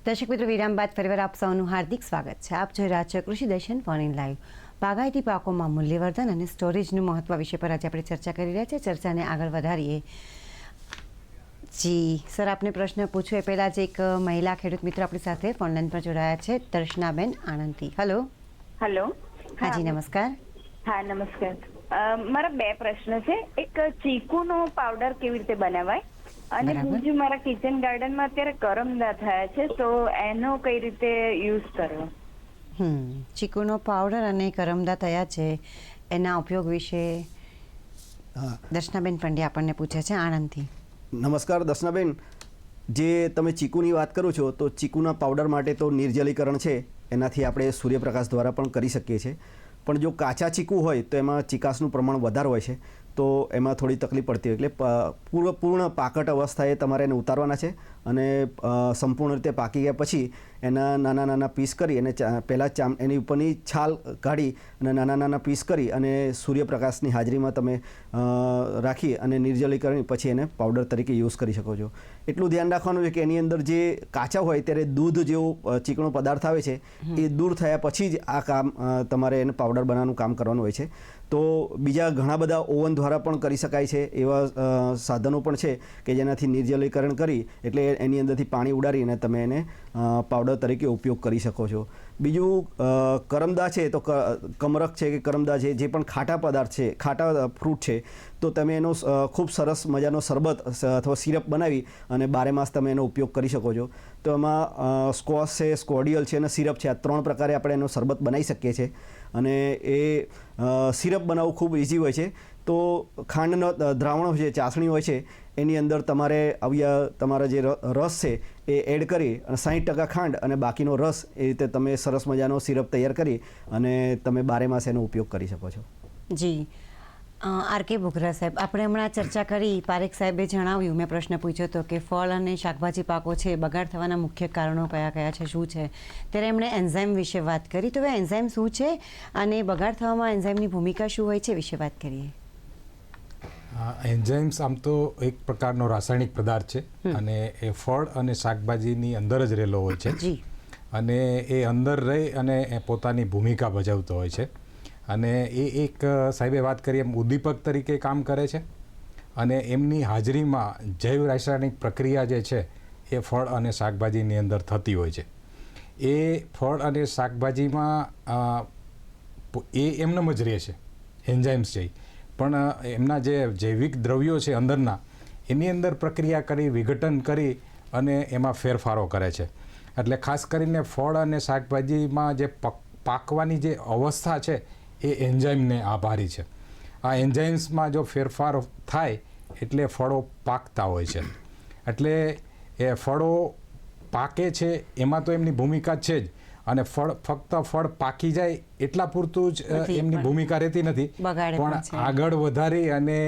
દર્શક મિત્રો, વિરામ બાદ ફરીવાર આપ સૌનું હાર્દિક સ્વાગત છે. આપ જોઈ રહ્યા છો કૃષિ દર્શન ફોન-ઇન લાઈવ. બાગાયતી પાકોમાં મૂલ્યવર્ધન અને સ્ટોરેજનું મહત્વ વિષય પર આજે આપણે ચર્ચા કરી રહ્યા છીએ. ચર્ચાને આગળ વધારીએ. જી સર, આપને પ્રશ્ન પૂછું એ પહેલાં જ એક મહિલા ખેડૂત મિત્ર આપણી સાથે ફોનલાઈન પર જોડાયા છે, દર્શનાબેન આણંદથી. હલો. હાજી નમસ્કાર. હા નમસ્કાર. મારા બે પ્રશ્ન છે. એક, ચીકુનો પાવડર કેવી રીતે બનાવાય અને બીજું, મારા કિચન ગાર્ડનમાં અત્યારે કરમદા થયા છે તો એનો કઈ રીતે યુઝ કરવો? ચીકુનો પાવડર અને કરમદા થયા છે એના ઉપયોગ વિશે દર્શનાબેન પંડ્યા આપણને પૂછે છે આણંદથી. નમસ્કાર દર્શનાબેન, જે તમે ચીકુની વાત કરો છો તો ચીકુના પાવડર માટે તો નિર્જલીકરણ છે, એનાથી આપણે સૂર્યપ્રકાશ દ્વારા પણ કરી શકીએ છીએ. પણ જો કાચા ચીકુ હોય તો એમાં ચીકાશનું પ્રમાણ વધારે હોય છે, તો એમાં થોડી તકલીફ પડતી હોય. એટલે પૂર્ણ પાકટ અવસ્થાએ તમારે એને ઉતારવાના છે અને સંપૂર્ણ રીતે પાકી ગયા પછી એના નાના નાના પીસ કરી અને પહેલાં એની ઉપરની છાલ કાઢી અને નાના નાના પીસ કરી અને સૂર્યપ્રકાશની હાજરીમાં તમે રાખી અને નિર્જલીકરણ પછી એને પાવડર તરીકે યુઝ કરી શકો છો. એટલું ધ્યાન રાખવાનું છે કે એની અંદર જે કાચા હોય ત્યારે દૂધ જેવો ચીકણો પદાર્થ આવે છે એ દૂર થયા પછી જ આ કામ તમારે એને પાવડર બનાવવાનું કામ કરવાનું હોય છે. તો બીજા ઘણા બધા ઓવન દ્વારા પણ કરી શકાય છે, એવા સાધનો પણ છે કે જેનાથી નિર્જલીકરણ કરી એટલે એની અંદરથી પાણી ઉડાડીને તમે એને પાવડર તરીકે ઉપયોગ કરી શકો છો. બીજું કરમદા છે તો કમરક છે કે કરમદા છે, જે પણ ખાટા પદાર્થ છે, ખાટા ફ્રૂટ છે, તો તમે એનો ખૂબ સરસ મજાનો શરબત અથવા સિરપ બનાવી અને 12 માસ તમે એનો ઉપયોગ કરી શકો છો. તો એમાં સ્કોસ છે, સ્કોડિયલ છે અને સિરપ છે, આ 3 પ્રકારે આપણે એનો શરબત બનાવી શકીએ છીએ. અને એ સિરપ બનાવવું ખૂબ ઇઝી હોય છે. તો ખાંડનો દ્રાવણ છે, ચાસણી હોય છે, એની અંદર તમારે તમારા જે રસ છે એ એડ કરી અને 60% ખાંડ અને બાકીનો રસ એ રીતે તમે સરસ મજાનો સિરપ તૈયાર કરી અને તમે 12 માસ એનો ઉપયોગ કરી શકો છો. જી આર.કે. બોગરા સાહેબ, આપણે હમણાં ચર્ચા કરી, પારેખ સાહેબે જણાવ્યું, મેં પ્રશ્ન પૂછ્યો હતો કે ફળ અને શાકભાજી પાકો છે બગાડ થવાના મુખ્ય કારણો કયા કયા છે, શું છે, ત્યારે એમણે એન્ઝાઇમ વિશે વાત કરી. તો હવે એન્ઝાઇમ શું છે અને બગાડ થવામાં એન્ઝાઇમની ભૂમિકા શું હોય છે વિશે વાત કરીએ. એન્ઝાઇમ્સ આમ તો એક પ્રકારનો રાસાયણિક પદાર્થ છે અને એ ફળ અને શાકભાજીની અંદર જ રહેલો હોય છે જી, અને એ અંદર રહી અને એ પોતાની ભૂમિકા ભજવતો હોય છે. અને એ એક સાહેબે વાત કરી એમ ઉદ્દીપક તરીકે કામ કરે છે અને એમની હાજરીમાં જૈવ રાસાયણિક પ્રક્રિયા જે છે એ ફળ અને શાકભાજીની અંદર થતી હોય છે. એ ફળ અને શાકભાજીમાં એ એમનેમ જ રહે છે એન્ઝાઇમ્સ છે, પણ એમના જે જૈવિક દ્રવ્યો છે અંદરના, એની અંદર પ્રક્રિયા કરી, વિઘટન કરી અને એમાં ફેરફારો કરે છે. એટલે ખાસ કરીને ફળ અને શાકભાજીમાં જે પાકવાની જે અવસ્થા છે એ એન્ઝાઇમને આભારી છે. આ એન્ઝાઇમ્સમાં જો ફેરફાર થાય એટલે ફળો પાકતા હોય છે. એટલે એ ફળો પાકે છે એમાં તો એમની ભૂમિકા છે જ, અને ફક્ત ફળ પાકી જાય એટલા પૂરતું જ એમની ભૂમિકા રહેતી નથી, પણ આગળ વધારી અને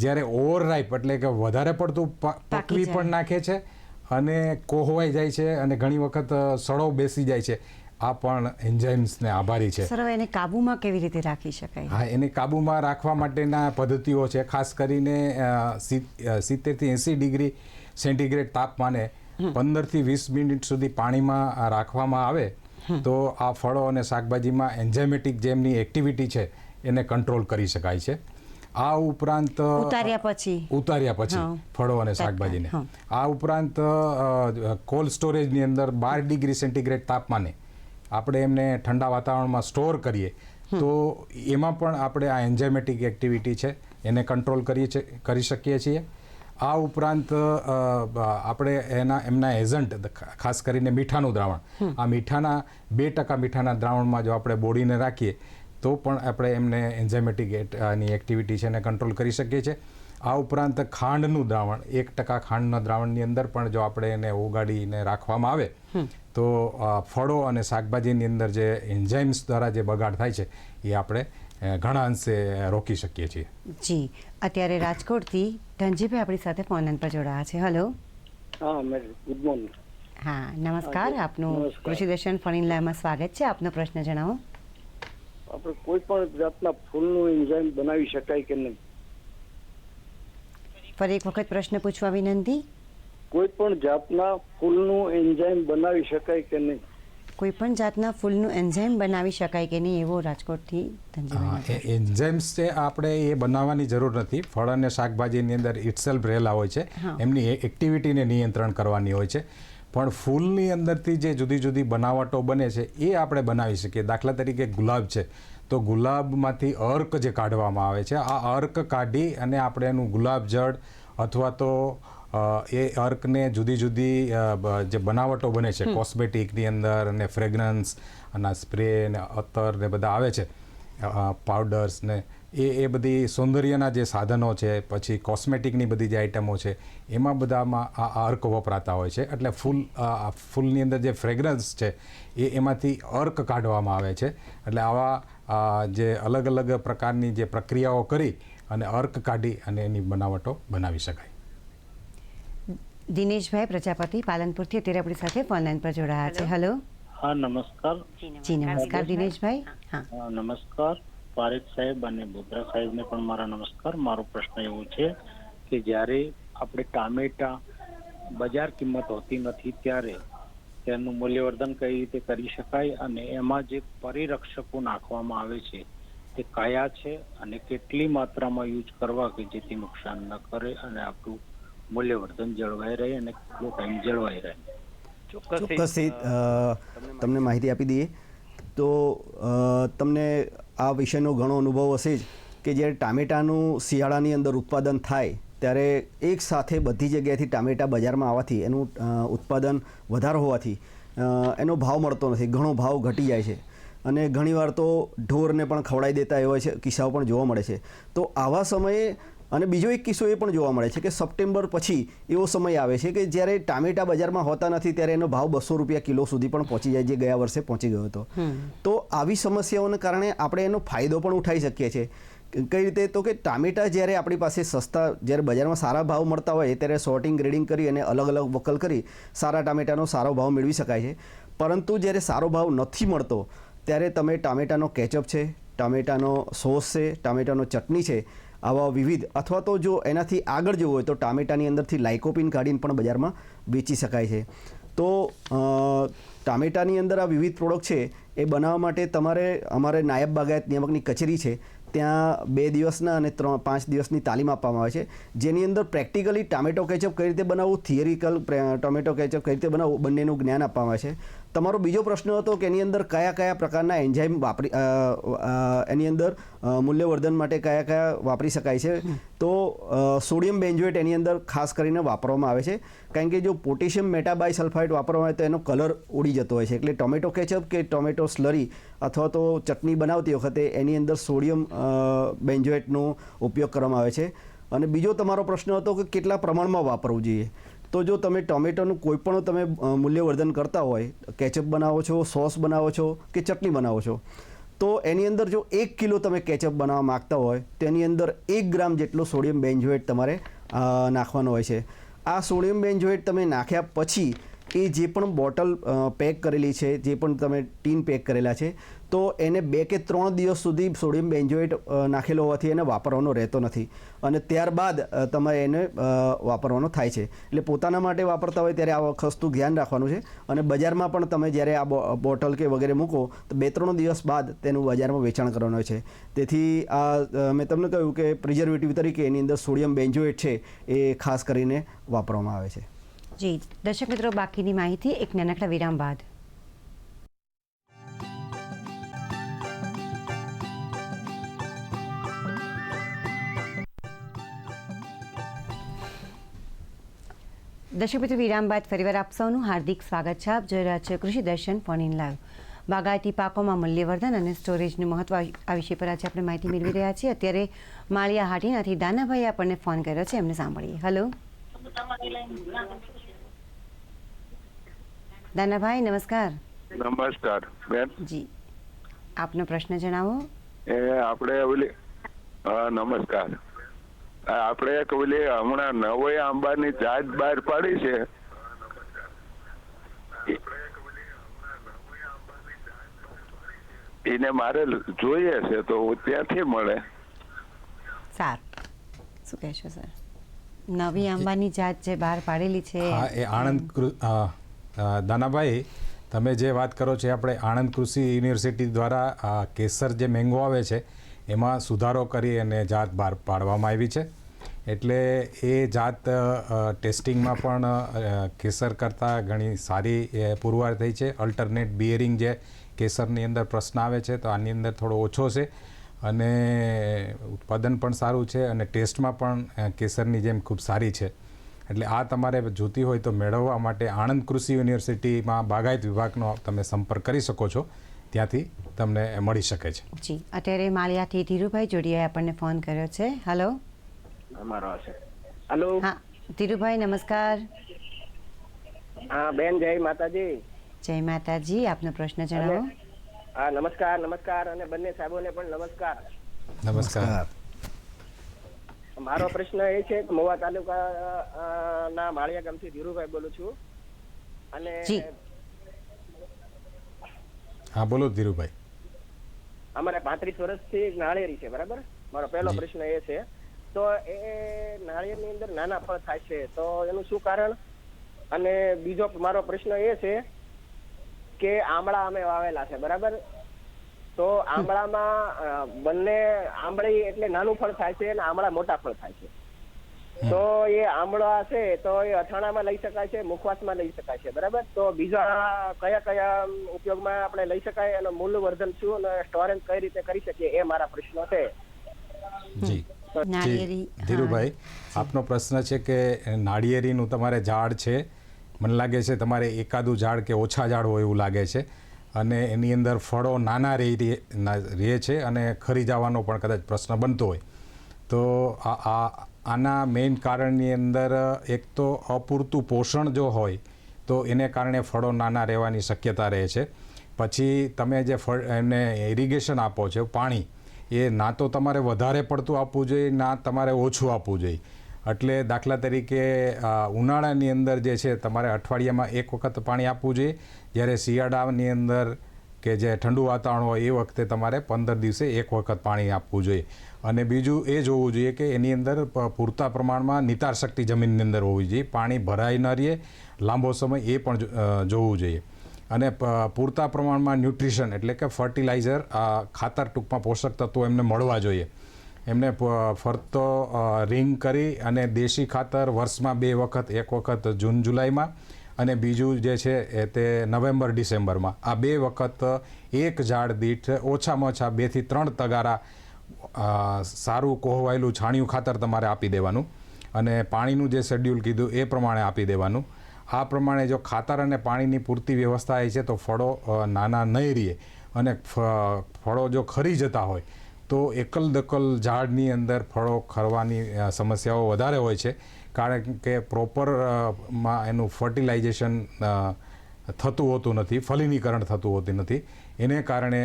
જ્યારે ઓવરરાઈપ એટલે કે વધારે પડતું પકવી પણ નાખે છે અને કોહવાઈ જાય છે અને ઘણી વખત સડો બેસી જાય છે. આ પણ એન્ઝાઇમ્સને આભારી છે. સર, એને કાબૂમાં કેવી રીતે રાખી શકાય? હા, એને કાબૂમાં રાખવા માટેના પદ્ધતિઓ છે. ખાસ કરીને 70 થી 80 ડિગ્રી સેન્ટીગ્રેડ તાપમાને 15 થી 20 મિનિટ સુધી પાણીમાં રાખવામાં આવે તો આ ફળો અને શાકભાજીમાં એન્ઝાઇમેટિક જે એમની એક્ટિવિટી છે એને કંટ્રોલ કરી શકાય છે. આ ઉપરાંત ઉતાર્યા પછી ફળો અને શાકભાજીને આ ઉપરાંત કોલ્ડ સ્ટોરેજની અંદર 12 ડિગ્રી સેન્ટીગ્રેડ તાપમાને આપણે એમને ઠંડા વાતાવરણમાં સ્ટોર કરીએ તો એમાં પણ આપણે આ એન્ઝાઇમેટિક એક્ટિવિટી છે એને કંટ્રોલ કરી શકીએ છીએ. આ ઉપરાંત આપણે એમના એજન્ટ, ખાસ કરીને મીઠાનું દ્રાવણ, આ મીઠાના 2% મીઠાના દ્રાવણમાં જો આપણે બોડીને રાખીએ તો પણ આપણે એમને એન્ઝાઇમેટિક ની એક્ટિવિટી છે એને કંટ્રોલ કરી શકીએ છીએ. આ ઉપરાંત ખાંડનું દ્રાવણ, 1% ખાંડના દ્રાવણની અંદર પણ જો આપણે એને ઓગાળીને રાખવામાં આવે તો ફળો અને શાકભાજીની અંદર જે એન્ઝાઇમ્સ દ્વારા જે બગાડ થાય છે એ આપણે ઘણા અંશે રોકી શકીએ છીએ. જી, અત્યારે રાજકોટથી ધનજીભાઈ આપણી સાથે ફોન પર જોડાયા છે. હેલો. હા મેડમ, ગુડ મોર્નિંગ. હા, નમસ્કાર. આપનું કૃષિ દર્શન ફળ ઇન લાઈવમાં સ્વાગત છે. આપનો પ્રશ્ન જણાવો. આપણે કોઈ પણ જાતના ફૂલનું એન્ઝાઇમ બનાવી શકાય કે નહીં? ફરી એક વખત પ્રશ્ન પૂછવા વિનંતી. કોઈ પણ જાતના ફૂલનું એન્ઝાઇમ બનાવી શકાય કે નહીં? કોઈ પણ જાતના ફૂલનું એન્ઝાઇમ બનાવી શકાય કે નહીં, એવો રાજકોટથી ધનજીભાઈ. એન્ઝાઇમ્સ છે આપણે એ બનાવવાની જરૂર નથી. ફળ અને શાકભાજીની અંદર ઇટસેલ્ફ રહેલા હોય છે, એમની એક્ટિવિટીને નિયંત્રણ કરવાની હોય છે. પણ ફૂલની અંદરથી જે જુદી જુદી બનાવટો બને છે એ આપણે બનાવી શકીએ. દાખલા તરીકે ગુલાબ છે તો ગુલાબમાંથી અર્ક જે કાઢવામાં આવે છે, આ અર્ક કાઢી અને આપણે એનું ગુલાબ જળ અથવા તો એ અર્કને જુદી જુદી જે બનાવટો બને છે કોસ્મેટિકની અંદર અને ફ્રેગ્રન્સ અને સ્પ્રે ને અત્તર ને બધા આવે છે, પાવડર્સ ને એ બધી સૌંદર્યના જે સાધનો છે, પછી કોસ્મેટિકની બધી જે આઇટમો છે, એમાં બધામાં આ અર્ક વપરાતા હોય છે. એટલે ફૂલની અંદર જે ફ્રેગ્રન્સ છે એમાંથી અર્ક કાઢવામાં આવે છે. એટલે આવા જે અલગ અલગ પ્રકારની જે પ્રક્રિયાઓ કરી અને અર્ક કાઢી અને એની બનાવટો બનાવી શકાય. દિનેશભાઈ પ્રજાપતિ પાલનપુરથી અત્યારે આપણી સાથે ફોન લાઈન પર જોડાયા છે. હેલો. હા નમસ્કાર. જી નમસ્કાર દિનેશભાઈ. હા નમસ્કાર પારેખ સાહેબ અને બોધરા સાહેબને પણ મારા નમસ્કાર. મારો પ્રશ્ન એવો છે કે જ્યારે આપણે ટામેટા બજાર કિંમત હોતી નથી ત્યારે તેનું મૂલ્યવર્ધન કઈ રીતે કરી શકાય અને એમાં જે પરિરક્ષકો નાખવામાં આવે છે તે કયા છે અને કેટલી માત્રામાં યુઝ કરવા કે જેથી નુકસાન ન કરે અને આપણું મૂલ્યવર્ધન જળવાઈ રહે અને કેટલો ટાઈમ જળવાઈ રહે. ચોક્કસથી તમને માહિતી આપી દઈએ તો તમને આ વિષયનો ઘણો અનુભવ હશે જ કે જ્યારે ટામેટાનું શિયાળાની અંદર ઉત્પાદન થાય ત્યારે એક સાથે બધી જગ્યાએથી ટામેટા બજારમાં આવવાથી એનું ઉત્પાદન વધારે હોવાથી એનો ભાવ મળતો નથી, ઘણો ભાવ ઘટી જાય છે અને ઘણીવાર તો ઢોરને પણ ખવડાવી દેતા એવા છે કિસ્સાઓ પણ જોવા મળે છે. તો આવા સમયે અને બીજો એક કિસ્સો એ પણ જોવા મળે છે કે સપ્ટેમ્બર પછી એવો સમય આવે છે કે જ્યારે ટામેટા બજારમાં હોતા નથી ત્યારે એનો ભાવ 200 રૂપિયા કિલો સુધી પણ પહોંચી જાય, જે ગયા વર્ષે પહોંચી ગયો હતો. તો આવી સમસ્યાઓને કારણે આપણે એનો ફાયદો પણ ઉઠાવી શકીએ છીએ. કઈ રીતે? તો કે ટામેટા જ્યારે આપણી પાસે સસ્તા, જ્યારે બજારમાં સારા ભાવ મળતા હોય ત્યારે સોર્ટિંગ ગ્રેડિંગ કરી અને અલગ અલગ વકલ કરી સારા ટામેટાનો સારો ભાવ મેળવી શકાય છે. પરંતુ જ્યારે સારો ભાવ નથી મળતો ત્યારે તમે ટામેટાનો કેચઅપ છે, ટામેટાનો સોસ છે, ટામેટાનો ચટણી છે, આવા વિવિધ અથવા તો જો એનાથી આગળ જવું હોય તો ટામેટાની અંદરથી લાઇકોપિન કાઢીને પણ બજારમાં વેચી શકાય છે. તો ટામેટાની અંદર આ વિવિધ પ્રોડક્ટ છે એ બનાવવા માટે તમારે અમારે નાયબ બાગાયત નિયામકની કચેરી છે ત્યાં 2 દિવસના અને 5 દિવસની તાલીમ આપવામાં આવે છે, જેની અંદર પ્રેક્ટિકલી ટામેટો કેચઅપ કઈ રીતે બનાવવું, થિયરિકલ ટોમેટો કેચઅપ કઈ રીતે બનાવવું, બંનેનું જ્ઞાન આપવામાં આવે છે. તમારો બીજો પ્રશ્ન હતો કે એની અંદર કયા કયા પ્રકારના એન્ઝાઇમ એની અંદર મૂલ્યવર્ધન માટે કયા કયા વાપરી શકાય છે. તો સોડિયમ બેન્ઝોએટ એની અંદર ખાસ કરીને વાપરવામાં આવે છે, કારણ કે જો પોટેશિયમ મેટાબાયસલ્ફાઇડ વાપરવામાં આવે તો એનો કલર ઉડી જતો હોય છે. એટલે ટોમેટો કેચઅપ કે ટોમેટો સ્લરી અથવા તો ચટણી બનાવતી વખતે એની અંદર સોડિયમ બેન્ઝોએટનો ઉપયોગ કરવામાં આવે છે. અને બીજો તમારો પ્રશ્ન હતો કે કેટલા પ્રમાણમાં વાપરવું જોઈએ. તો જો તમે ટોમેટોનું કોઈ પણ તમે મૂલ્યવર્ધન કરતા હોય, કેચઅપ બનાવો છો, સોસ બનાવો છો કે ચટણી બનાવો છો, તો એની અંદર જો 1 કિલો તમે કેચઅપ બનાવવા માગતા હોય તો એની અંદર 1 ગ્રામ જેટલો સોડિયમ બેન્ઝોએટ તમારે નાખવાનો હોય છે. આ સોડિયમ બેન્ઝોએટ તમે નાખ્યા પછી એ જે પણ બોટલ પેક કરેલી છે, જે પણ તમે ટીન પેક કરેલા છે, તો એને 2 કે 3 દિવસ સુધી સોડિયમ બેન્ઝોએટ નાખેલો હોવાથી એને વાપરવાનો રહેતો નથી અને ત્યારબાદ તમારે એને વાપરવાનો થાય છે. એટલે પોતાના માટે વાપરતા હોય ત્યારે આ વસ્તુ ધ્યાન રાખવાનું છે. અને બજારમાં પણ તમે જ્યારે આ બોટલ કે વગેરે મૂકો તો 2-3 દિવસ બાદ તેનું બજારમાં વેચાણ કરવાનું હોય છે. તેથી આ મેં તમને કહ્યું કે પ્રિઝર્વેટિવ તરીકે એની અંદર સોડિયમ બેન્ઝોએટ છે એ ખાસ કરીને વાપરવામાં આવે છે. જી દર્શક મિત્રો, બાકીની માહિતી એક નાનકડા વિરામ બાદ. દર્શક મિત્રો, વિરામ બાદ ફરીવાર આપ સૌનું હાર્દિક સ્વાગત છે. આપ જોઈ રહ્યા છો કૃષિ દર્શન ફોન ઇન લાઈવ. બાગાયતી પાકોમાં મૂલ્યવર્ધન અને સ્ટોરેજનું મહત્વ આ વિષય પર આજે આપણે માહિતી મેળવી રહ્યા છીએ. અત્યારે માળિયા હાટીનાથી દાનાભાઈ આપણને ફોન કર્યો છે, એમને સાંભળીએ. હેલો દાનાભાઈ, નમસ્કાર. નમસ્કાર બેન. જી આપનો પ્રશ્ન જણાવો. એ આપણે ઓલી નમસ્કાર, આપણે એક ઓલી હમણાં નવોય આંબાની જાત બહાર પાડી છે, એને મારે જોઈએ છે તો ત્યાંથી મળે. સારું, શું કહેશો સર? નવી આંબાની જાત જે બહાર પાડેલી છે. હા, એ આણંદ દાનાભાઈ, તમે જે વાત કરો છો આપણે આણંદ કૃષિ યુનિવર્સિટી દ્વારા કેસર જે મેંગો આવે છે એમાં સુધારો કરી અને જાત બહાર પાડવામાં આવી છે. એટલે એ જાત ટેસ્ટિંગમાં પણ કેસર કરતાં ઘણી સારી પુરવાર થઈ છે. અલ્ટરનેટ બિયરિંગ જે કેસરની અંદર પ્રશ્ન આવે છે તો આની અંદર થોડો ઓછો છે અને ઉત્પાદન પણ સારું છે અને ટેસ્ટમાં પણ કેસરની જેમ ખૂબ સારી છે. એટલે આ તમારે જોતી હોય તો મેળવવા માટે આણંદ કૃષિ યુનિવર્સિટીમાં બાગાયત વિભાગનો તમે સંપર્ક કરી શકો છો, ત્યાંથી તમને મળી શકે છે. જી અત્યારે માળિયાથી ધીરુભાઈ જોડીએ આપણને ફોન કર્યો છે. હેલો. હેલો. હા ધીરુભાઈ, નમસ્કાર. હા બેન, જય માતાજી. જય માતાજી. આપનો પ્રશ્ન જણાવો. હા નમસ્કાર અને બંને સાહેબોને પણ નમસ્કાર. નમસ્કાર. મારો પ્રશ્ન એ છે કે મહુવા તાલુકા ના માળિયા ગામથી ધીરુભાઈ બોલું છું. અને હા બોલો ધીરુભાઈ. અમારે 35 વર્ષથી નાળિયેરી છે, બરાબર. મારો પહેલો પ્રશ્ન એ છે, તો એ નાળિયેરની અંદર નાના ફળ થાય છે, તો એનું શું કારણ? અને બીજો મારો પ્રશ્ન એ છે કે આંબળા અમે વાવેલા છે, બરાબર. તો આંબળામાં બંને આંબળી એટલે નાનું ફળ થાય છે અને આંબળા મોટા ફળ થાય છે. તો એ આંબળા છે તો એ અથાણામાં લઈ શકાય છે, મુખવાસમાં લઈ શકાય છે, બરાબર. તો બીજા કયા ઉપયોગમાં આપણે લઈ શકાય, એનો મૂલ્યવર્ધન શું અને સ્ટોરેજ કઈ રીતે કરી શકીએ, એ મારા પ્રશ્નો છે. જી ધીરુભાઈ, આપનો પ્રશ્ન છે કે નાળિયેરીનું તમારે ઝાડ છે, મને લાગે છે તમારે એકાદું ઝાડ કે ઓછા ઝાડ હોય એવું લાગે છે, અને એની અંદર ફળો નાના રહે છે અને ખરી જવાનો પણ કદાચ પ્રશ્ન બનતો હોય. તો આના મેઇન કારણની અંદર એક તો અપૂરતું પોષણ જો હોય તો એને કારણે ફળો નાના રહેવાની શક્યતા રહે છે. પછી તમે જે એમને ઇરિગેશન આપો છો, પાણી, એ ના તો તમારે વધારે પડતું આપવું જોઈએ, ના તમારે ઓછું આપવું જોઈએ. એટલે દાખલા તરીકે ઉનાળાની અંદર જે છે તમારે અઠવાડિયામાં એક વખત પાણી આપવું જોઈએ, જ્યારે શિયાળાની અંદર કે જે ઠંડુ વાતાવરણ હોય એ વખતે તમારે 15 દિવસે એક વખત પાણી આપવું જોઈએ. અને બીજું એ જોવું જોઈએ કે એની અંદર પૂરતા પ્રમાણમાં નિતાર શક્તિ જમીનની અંદર હોવી જોઈએ, પાણી ભરાઈ ન રહે લાંબો સમય, એ પણ જોવું જોઈએ. અને પૂરતા પ્રમાણમાં ન્યુટ્રિશન એટલે કે ફર્ટિલાઇઝર, ખાતર, ટૂંકમાં પોષક તત્વો એમને મળવા જોઈએ. એમને ફરતો રિંગ કરી અને દેશી ખાતર વર્ષમાં 2 વખત, એક વખત જૂન જુલાઈમાં અને બીજું જે છે તે નવેમ્બર ડિસેમ્બરમાં, આ 2 વખત એક ઝાડ દીઠ ઓછામાં ઓછા 2 થી 3 તગારા સારું કોહવાયેલું છાણિયું ખાતર તમારે આપી દેવાનું. અને પાણીનું જે શેડ્યુલ કીધું એ પ્રમાણે આપી દેવાનું. આ પ્રમાણે જો ખાતર અને પાણીની પૂરતી વ્યવસ્થા એ છે તો ફળો નાના નહીં રહે. અને ફળો જો ખરી જતા હોય તો એકલ દકલ ઝાડની અંદર ફળો ખરવાની સમસ્યાઓ વધારે હોય છે, કારણ કે પ્રોપરમાં એનું ફર્ટિલાઇઝેશન થતું હોતું નથી, ફલિનીકરણ થતું હોતું નથી. એને કારણે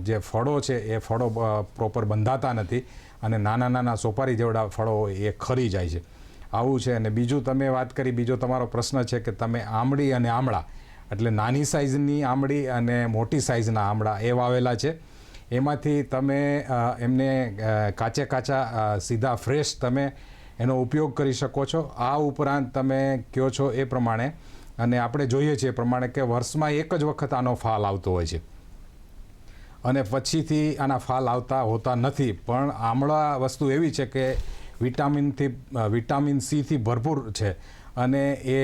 જે ફળો છે એ ફળો પ્રોપર બંધાતા નથી અને નાના નાના સોપારી જેવડા ફળો એ ખરી જાય છે. આવું છે. અને બીજું તમે વાત કરી, બીજો તમારો પ્રશ્ન છે કે તમે આંબળી અને આમળા, એટલે નાની સાઇઝની આંબળી અને મોટી સાઇઝના આમળા એ વાવેલા છે. એમાંથી તમે એમને કાચા સીધા ફ્રેશ તમે એનો ઉપયોગ કરી શકો છો. આ ઉપરાંત તમે કહો છો એ પ્રમાણે, અને આપણે જોઈએ છીએ એ પ્રમાણે કે વર્ષમાં એક જ વખત આનો ફાલ આવતો હોય છે અને પછીથી આના ફાલ આવતા હોતા નથી. પણ આમળા વસ્તુ એવી છે કે વિટામિન સીથી ભરપૂર છે અને એ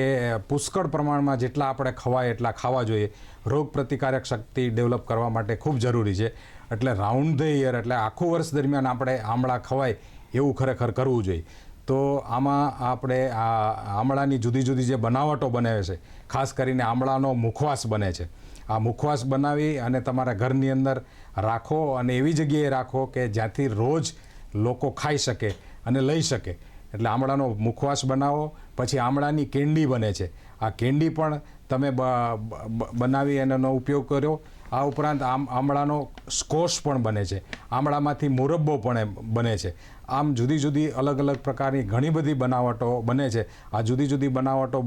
પુષ્કળ પ્રમાણમાં જેટલા આપણે ખવાય એટલા ખાવા જોઈએ. રોગ પ્રતિકારક શક્તિ ડેવલપ કરવા માટે ખૂબ જરૂરી છે. એટલે રાઉન્ડ ધ યર, એટલે આખું વર્ષ દરમિયાન આપણે આમળા ખવાય એવું ખરેખર કરવું જોઈએ. તો આમાં આપણે આમળાની જુદી જુદી જે બનાવટો બને છે, ખાસ કરીને આમળાનો મુખવાસ બને છે. આ મુખવાસ બનાવી અને તમારા ઘરની અંદર રાખો અને એવી જગ્યાએ રાખો કે જ્યાંથી રોજ લોકો ખાઈ શકે અને લઈ શકે. એટલે આમળાનો મુખવાસ બનાવો. પછી આમળાની કેન્ડી બને છે, આ કેન્ડી પણ તમે બનાવી અને એનો ઉપયોગ કર્યો. આ ઉપરાંત આમળાનો સ્કોશ પણ બને છે, આમળામાંથી મુરબ્બો પણ બને છે. આમ જુદી જુદી અલગ અલગ પ્રકારની ઘણી બધી બનાવટો બને છે. આ જુદી જુદી બનાવટો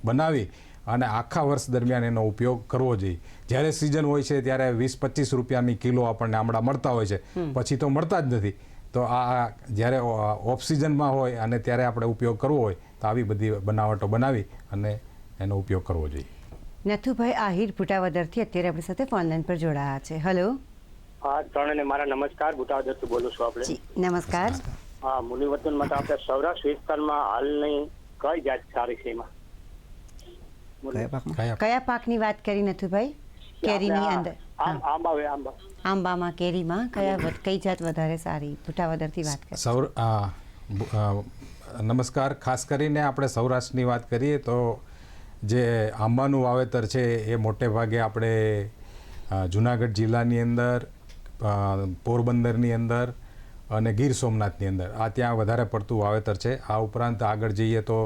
બનાવી અને આખા વર્ષ દરમિયાન એનો ઉપયોગ કરવો જોઈએ. જ્યારે સિઝન હોય છે ત્યારે 20-25 રૂપિયાની કિલો આપણને આમળા મળતા હોય છે, પછી તો મળતા જ નથી. તો આ જ્યારે ઓફ સિઝનમાં હોય અને ત્યારે આપણે ઉપયોગ કરવો હોય તો આવી બધી બનાવટો બનાવી અને એનો ઉપયોગ કરવો જોઈએ. નથુભાઈ આહિર ભુટાવદરથી અત્યારે આપણી સાથે ફોનલાઈન પર જોડાયા છે. હેલો. હા, ત્રણેને મારા નમસ્કાર. ભુટાવદરથી બોલું છું આપણે. નમસ્કાર. હા, મૂલ્યવર્ધન માટે આપણે સૌરાષ્ટ્ર વિસ્તારમાં હાલની કઈ જાત સારી છે? એમાં કયા પાકની વાત કરી નથુભાઈ? કેરીની અંદર આંબામાં, કેરીમાં કઈ જાત વધારે સારી? ભુટાવદરથી વાત કરી. નમસ્કાર. ખાસ કરીને આપણે સૌરાષ્ટ્રની વાત કરીએ તો જે આંબાનું વાવેતર છે એ મોટે ભાગે આપણે જુનાગઢ જિલ્લાની અંદર, પોરબંદરની અંદર અને ગીર સોમનાથની અંદર ત્યાં વધારે પડતું વાવેતર છે. આ ઉપરાંત આગળ જઈએ તો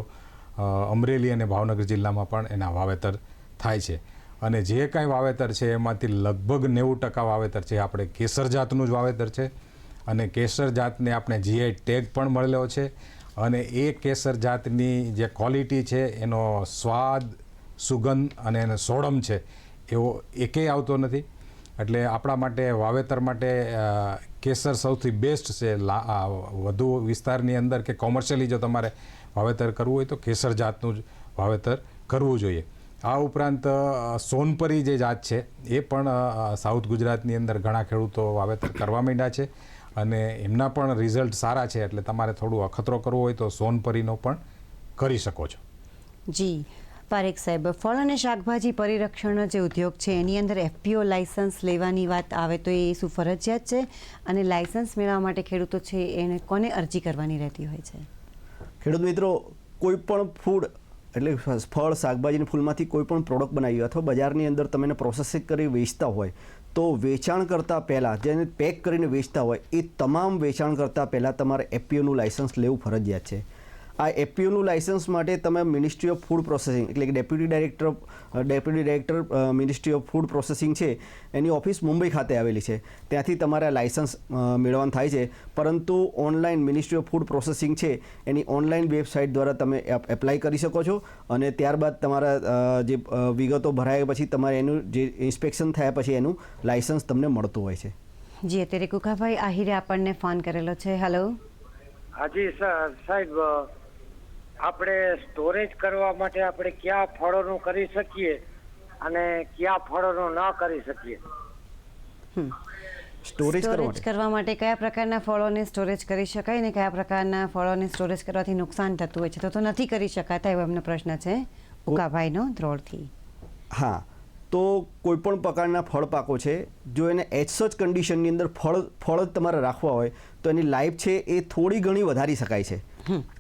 અમરેલી અને ભાવનગર જિલ્લામાં પણ એના વાવેતર થાય છે. અને જે કાંઈ વાવેતર છે એમાંથી લગભગ 90% વાવેતર છે આપણે કેસર જાતનું જ વાવેતર છે. અને કેસર જાતને આપણે જીઆઈ ટેગ પણ મળેલો છે. અને એ કેસર જાતની જે ક્વોલિટી છે એનો સ્વાદ, સુગંધ અને એનો સોડમ છે એવો એકેય આવતો નથી. એટલે આપણા માટે વાવેતર માટે કેસર સૌથી બેસ્ટ છે. વધુ વિસ્તારની અંદર કે કોમર્શિયલી જો તમારે વાવેતર કરવું હોય તો કેસર જાતનું જ વાવેતર કરવું જોઈએ. આ ઉપરાંત સોનપરી જે જાત છે એ પણ સાઉથ ગુજરાતની અંદર ઘણા ખેડૂતો વાવેતર કરવા માંડ્યા છે અને એમના પણ રિઝલ્ટ સારા છે. એટલે તમારે થોડું અખતરો કરવો હોય તો સોનપરીનો પણ કરી શકો છો. જી પારેખ સાહેબ, ફળ અને શાકભાજી પરિરક્ષણનો જે ઉદ્યોગ છે એની અંદર FPO લાયસન્સ લેવાની વાત આવે તો એ શું ફરજિયાત છે? અને લાયસન્સ મેળવવા માટે ખેડૂતો છે એને કોને અરજી કરવાની રહેતી હોય છે? ખેડૂત મિત્રો, કોઈ પણ ફૂડ એટલે ફળ, શાકભાજી, ફૂલમાંથી કોઈ પણ પ્રોડક્ટ બનાવી અથવા બજારની અંદર તમે એને પ્રોસેસિંગ કરી વેચતા હોય તો વેચાણ કરતાં પહેલાં જેને પેક કરીને વેચતા હોય એ તમામ વેચાણ કરતાં પહેલાં તમારે FPOનું લાયસન્સ લેવું ફરજિયાત છે. આ FPOનું લાયસન્સ માટે તમે મિનિસ્ટ્રી ઓફ ફૂડ પ્રોસેસિંગ એટલે કે deputy director ministry of food processing છે એની ઓફિસ મુંબઈ ખાતે આવેલી છે. ત્યાંથી તમારે લાયસન્સ મેળવવાનું થાય છે. પરંતુ online ministry of food processing છે એની ઓનલાઈન વેબસાઇટ દ્વારા તમે એપ્લાય કરી શકો છો અને ત્યારબાદ તમારા જે વિગતો ભરાયા પછી તમારે એનું જે ઇન્સ્પેક્શન થયા પછી એનું લાયસન્સ તમને મળતું હોય છે. જી અત્યારે કુકાભાઈ આહિરે આપણને ફોન કરેલો છે. હેલો. હાજી સાહેબ, આપણે સ્ટોરેજ કરવા માટે આપણે કયા ફળોનું કરી શકીએ અને કયા ફળોનું ન કરી શકીએ? સ્ટોરેજ કરવા માટે કયા પ્રકારના ફળોને સ્ટોરેજ કરી શકાય ને કયા પ્રકારના ફળોને સ્ટોરેજ કરવાથી નુકસાન થતું હોય છે તો નથી કરી શકાતા એવો એમનો પ્રશ્ન છે ઉકાભાઈનો ધ્રોળથી. હા, તો કોઈ પણ પ્રકારના ફળ પાકો છે જો એને એજ કન્ડિશનની અંદર ફળ જ તમારે રાખવા હોય તો એની લાઈફ છે એ થોડી ઘણી વધારી શકાય છે.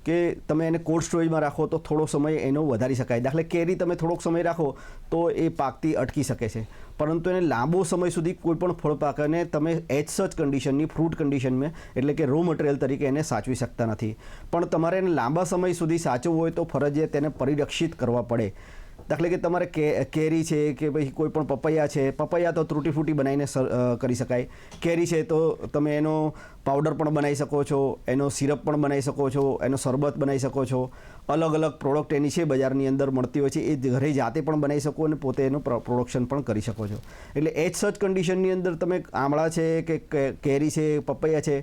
કે તમે એને કોલ્ડ સ્ટોરેજમાં રાખો તો થોડો સમય એનો વધારી શકાય. દાખલા કેરી તમે થોડોક સમય રાખો તો એ પાકથી અટકી શકે છે, પરંતુ એને લાંબો સમય સુધી કોઈ પણ ફળ પાકને તમે એજ કન્ડિશનની ફ્રૂટ કન્ડિશનમાં એટલે કે રો મટીરિયલ તરીકે એને સાચવી શકતા નથી. પણ તમારે એને લાંબા સમય સુધી સાચવવું હોય તો ફરજિયાત તેને પરિરક્ષિત કરવા પડે. દાખલા કે તમારે કેરી છે કે પછી કોઈ પણ પપૈયા છે, પપૈયા તો તૂટી ફૂટી બનાવીને કરી શકાય. કેરી છે તો તમે એનો પાવડર પણ બનાવી શકો છો, એનો સિરપ પણ બનાવી શકો છો, એનો શરબત બનાવી શકો છો. અલગ અલગ પ્રોડક્ટ એની છે બજારની અંદર મળતી હોય છે, એ ઘરે જાતે પણ બનાવી શકો અને પોતે એનું પ્રોડક્શન પણ કરી શકો છો. એટલે એજ કન્ડિશનની અંદર તમે આમળા છે કે કેરી છે, પપૈયા છે,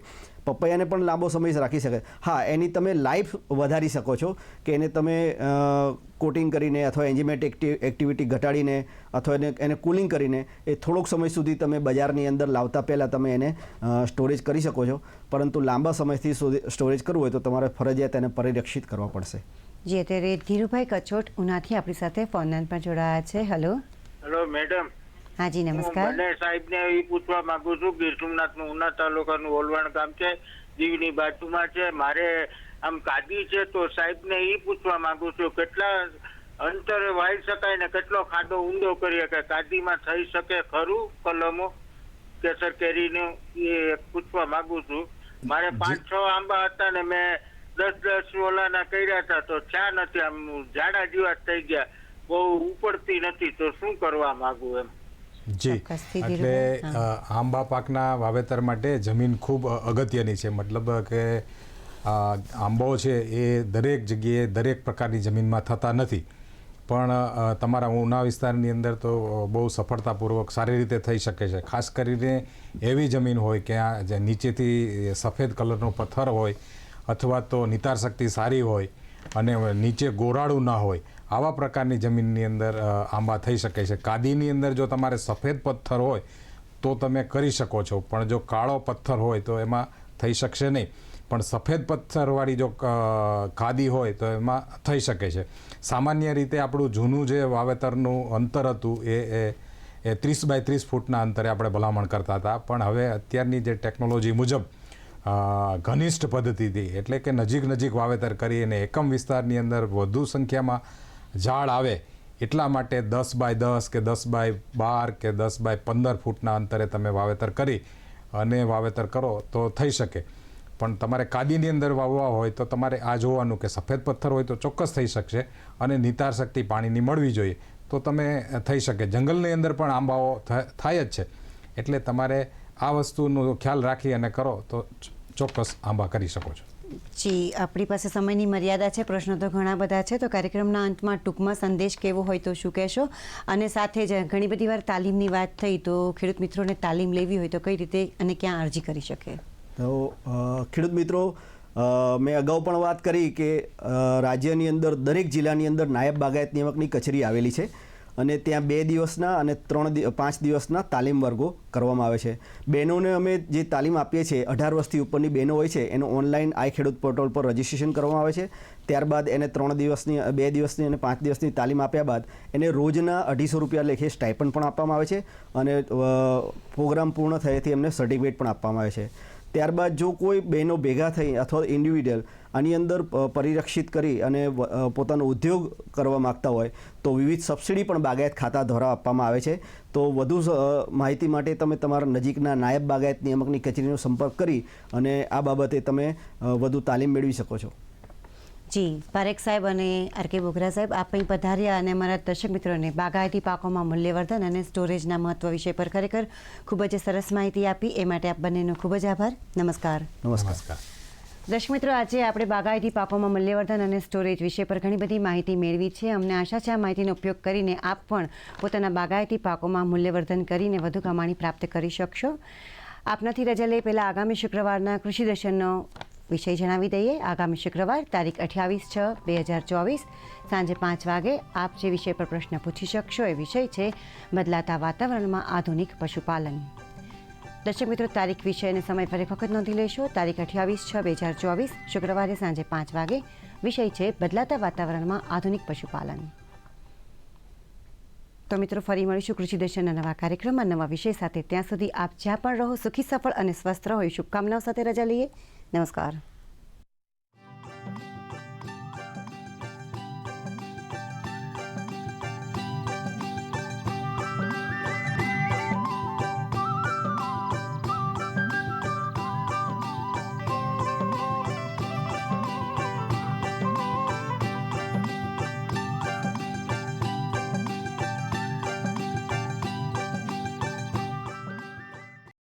પપૈયાને પણ લાંબો સમય રાખી શકે. હા, એની તમે લાઈફ વધારી શકો છો કે એને તમે કોટિંગ કરીને અથવા એન્ઝાઇમેટિક એક્ટિવિટી ઘટાડીને અથવા એને કુલિંગ કરીને એ થોડોક સમય સુધી તમે બજારની અંદર લાવતા પહેલાં તમે એને સ્ટોરેજ કરી શકો છો. પરંતુ લાંબા સમયથી સ્ટોરેજ કરવું હોય તો તમારે ફરજિયાત એને પરિરક્ષિત કરવા પડશે. જી અત્યારે ધીરુભાઈ કચોટ ઉનાથી આપણી સાથે ફોન પર જોડાયા છે. હેલો. Hello madam. હાજી નમસ્કાર. મને સાહેબને એ પૂછવા માંગુ છું, ગીર સોમનાથનું ઉના તાલુકાનું ઓલવાણ ગામ છે, દીવની બાજુમાં છે. મારે આમ કાદી છે તો સાહેબને એ પૂછવા માંગુ છું કેટલા અંતરે વાવી શકાય ને કેટલો ખાડો ઊંડો કરી શકાય? કાદીમાં થઈ શકે ખરું કલમો કેસર કેરીનું? એ પૂછવા માંગુ છું. મારે 5-6 આંબા હતા ને મેં 10 ઓલાના કર્યા હતા તો ચા નથી, આમ ઝાડા જેવા થઈ ગયા, બહુ ઉપડતી નથી, તો શું કરવા માંગુ એમ? જી, એટલે આંબા પાકના વાવેતર માટે જમીન ખૂબ અગત્યની છે. મતલબ કે આંબો છે એ દરેક જગ્યાએ દરેક પ્રકારની જમીનમાં થતા નથી, પણ તમારા ઉના વિસ્તારની અંદર તો બહુ સફળતાપૂર્વક સારી રીતે થઈ શકે છે. ખાસ કરીને એવી જમીન હોય કે આ નીચેથી સફેદ કલરનો પથ્થર હોય અથવા તો નિતાર શક્તિ સારી હોય અને નીચે ગોરાળું ના હોય, આવા પ્રકારની જમીનની અંદર આંબા થઈ શકે છે. કાદીની અંદર જો તમારે સફેદ પથ્થર હોય તો તમે કરી શકો છો, પણ જો કાળો પથ્થર હોય તો એમાં થઈ શકશે નહીં. પણ સફેદ પથ્થરવાળી જો કાદી હોય તો એમાં થઈ શકે છે. સામાન્ય રીતે આપણું જૂનું જે વાવેતરનું અંતર હતું એ 30 બાય 30 ફૂટના અંતરે આપણે ભલામણ કરતા હતા, પણ હવે અત્યારની જે ટેકનોલોજી મુજબ ઘનિષ્ઠ પદ્ધતિથી એટલે કે નજીક વાવેતર કરી અને એકમ વિસ્તારની અંદર વધુ સંખ્યામાં ઝાડ આવે એટલા માટે 10 બાય 10 કે 10 બાય 12 કે 10 બાય 15 ફૂટના અંતરે તમે વાવેતર કરી અને વાવેતર કરો તો થઈ શકે. પણ તમારે કાદીની અંદર વાવવા હોય તો તમારે આ જોવાનું કે સફેદ પથ્થર હોય તો ચોક્કસ થઈ શકશે અને નિતાર શક્તિ પાણીની મળવી જોઈએ. તો તમે થઈ શકે. જંગલની અંદર પણ આંબાઓ થાય જ છે, એટલે તમારે આ વસ્તુનો ખ્યાલ રાખી અને કરો તો ચોક્કસ આંબા કરી શકો છો. જી, આપણી પાસે સમયની મર્યાદા છે, પ્રશ્નો તો ઘણા બધા છે, તો કાર્યક્રમના અંતમાં ટૂંકમાં સંદેશ કેવો હોય તો શું કહેશો? અને સાથે જ ઘણી બધી વાર તાલીમની વાત થઈ, તો ખેડૂત મિત્રોને તાલીમ લેવી હોય તો કઈ રીતે અને ક્યાં અરજી કરી શકે? તો ખેડૂત મિત્રો, મેં અગાઉ પણ વાત કરી કે રાજ્યની અંદર દરેક જિલ્લાની અંદર નાયબ બાગાયત નિયામકની કચેરી આવેલી છે અને ત્યાં 2 દિવસના અને 5 દિવસના તાલીમ વર્ગો કરવામાં આવે છે. બહેનોને અમે જે તાલીમ આપીએ છીએ, 18 વર્ષથી ઉપરની બહેનો હોય છે, એનું ઓનલાઈન આઈ ખેડૂત પોર્ટલ પર રજીસ્ટ્રેશન કરવામાં આવે છે. ત્યારબાદ એને 3 દિવસની, 2 દિવસની અને 5 દિવસની તાલીમ આપ્યા બાદ એને રોજના 250 રૂપિયા લેખે સ્ટાઇપન્ડ પણ આપવામાં આવે છે અને પ્રોગ્રામ પૂર્ણ થયેથી એમને સર્ટિફિકેટ પણ આપવામાં આવે છે. ત્યારબાદ જો કોઈ બહેનો ભેગા થઈ અથવા ઇન્ડિવિડ્યુઅલ આની અંદર પરિરક્ષિત કરી અને પોતાનો ઉદ્યોગ કરવા માગતા હોય તો વિવિધ સબસિડી પણ બાગાયત ખાતા દ્વારા આપવામાં આવે છે. તો વધુ માહિતી માટે તમે તમારા નજીકના નાયબ બાગાયત નિયામકની કચેરીનો સંપર્ક કરી અને આ બાબતે તમે વધુ તાલીમ મેળવી શકો છો. જી, પારેખ સાહેબ અને આર.કે. બોગરા સાહેબ, આપ અહીં પધાર્યા અને અમારા દર્શક મિત્રોને બાગાયતી પાકોમાં મૂલ્યવર્ધન અને સ્ટોરેજના મહત્વ વિષય પર ખરેખર ખૂબ જ સરસ માહિતી આપી. એ માટે આપ બંનેનો ખૂબ જ આભાર. નમસ્કાર. નમસ્કાર. દર્શક મિત્રો, આજે આપણે બાગાયતી પાકોમાં મૂલ્યવર્ધન અને સ્ટોરેજ વિષય પર ઘણી બધી માહિતી મેળવી છે. અમને આશા છે આ માહિતીનો ઉપયોગ કરીને આપ પણ પોતાના બાગાયતી પાકોમાં મૂલ્યવર્ધન કરીને વધુ કમાણી પ્રાપ્ત કરી શકશો. આપનાથી રજા લે પહેલાં આગામી શુક્રવારના કૃષિ દર્શનનો વિષય જણાવી દઈએ. આગામી શુક્રવાર તારીખ 28/6/2024 સાંજે 5 વાગે આપ જે વિષય પર પ્રશ્ન પૂછી શકશો એ વિષય છે બદલાતા વાતાવરણમાં આધુનિક પશુપાલન. દર્શક મિત્રો, તારીખ, વિષય અને સમય ફરી વખત નોંધી લેશો. તારીખ 28/6/2024 શુક્રવારે સાંજે 5 વાગે વિષય છે બદલાતા વાતાવરણમાં આધુનિક પશુપાલન. તો મિત્રો, ફરી મળીશું કૃષિ દર્શનના નવા કાર્યક્રમમાં નવા વિષય સાથે. ત્યાં સુધી આપ જ્યાં પણ રહો, સુખી, સફળ અને સ્વસ્થ રહો એ શુભકામનાઓ સાથે રજા લઈએ. નમસ્કાર.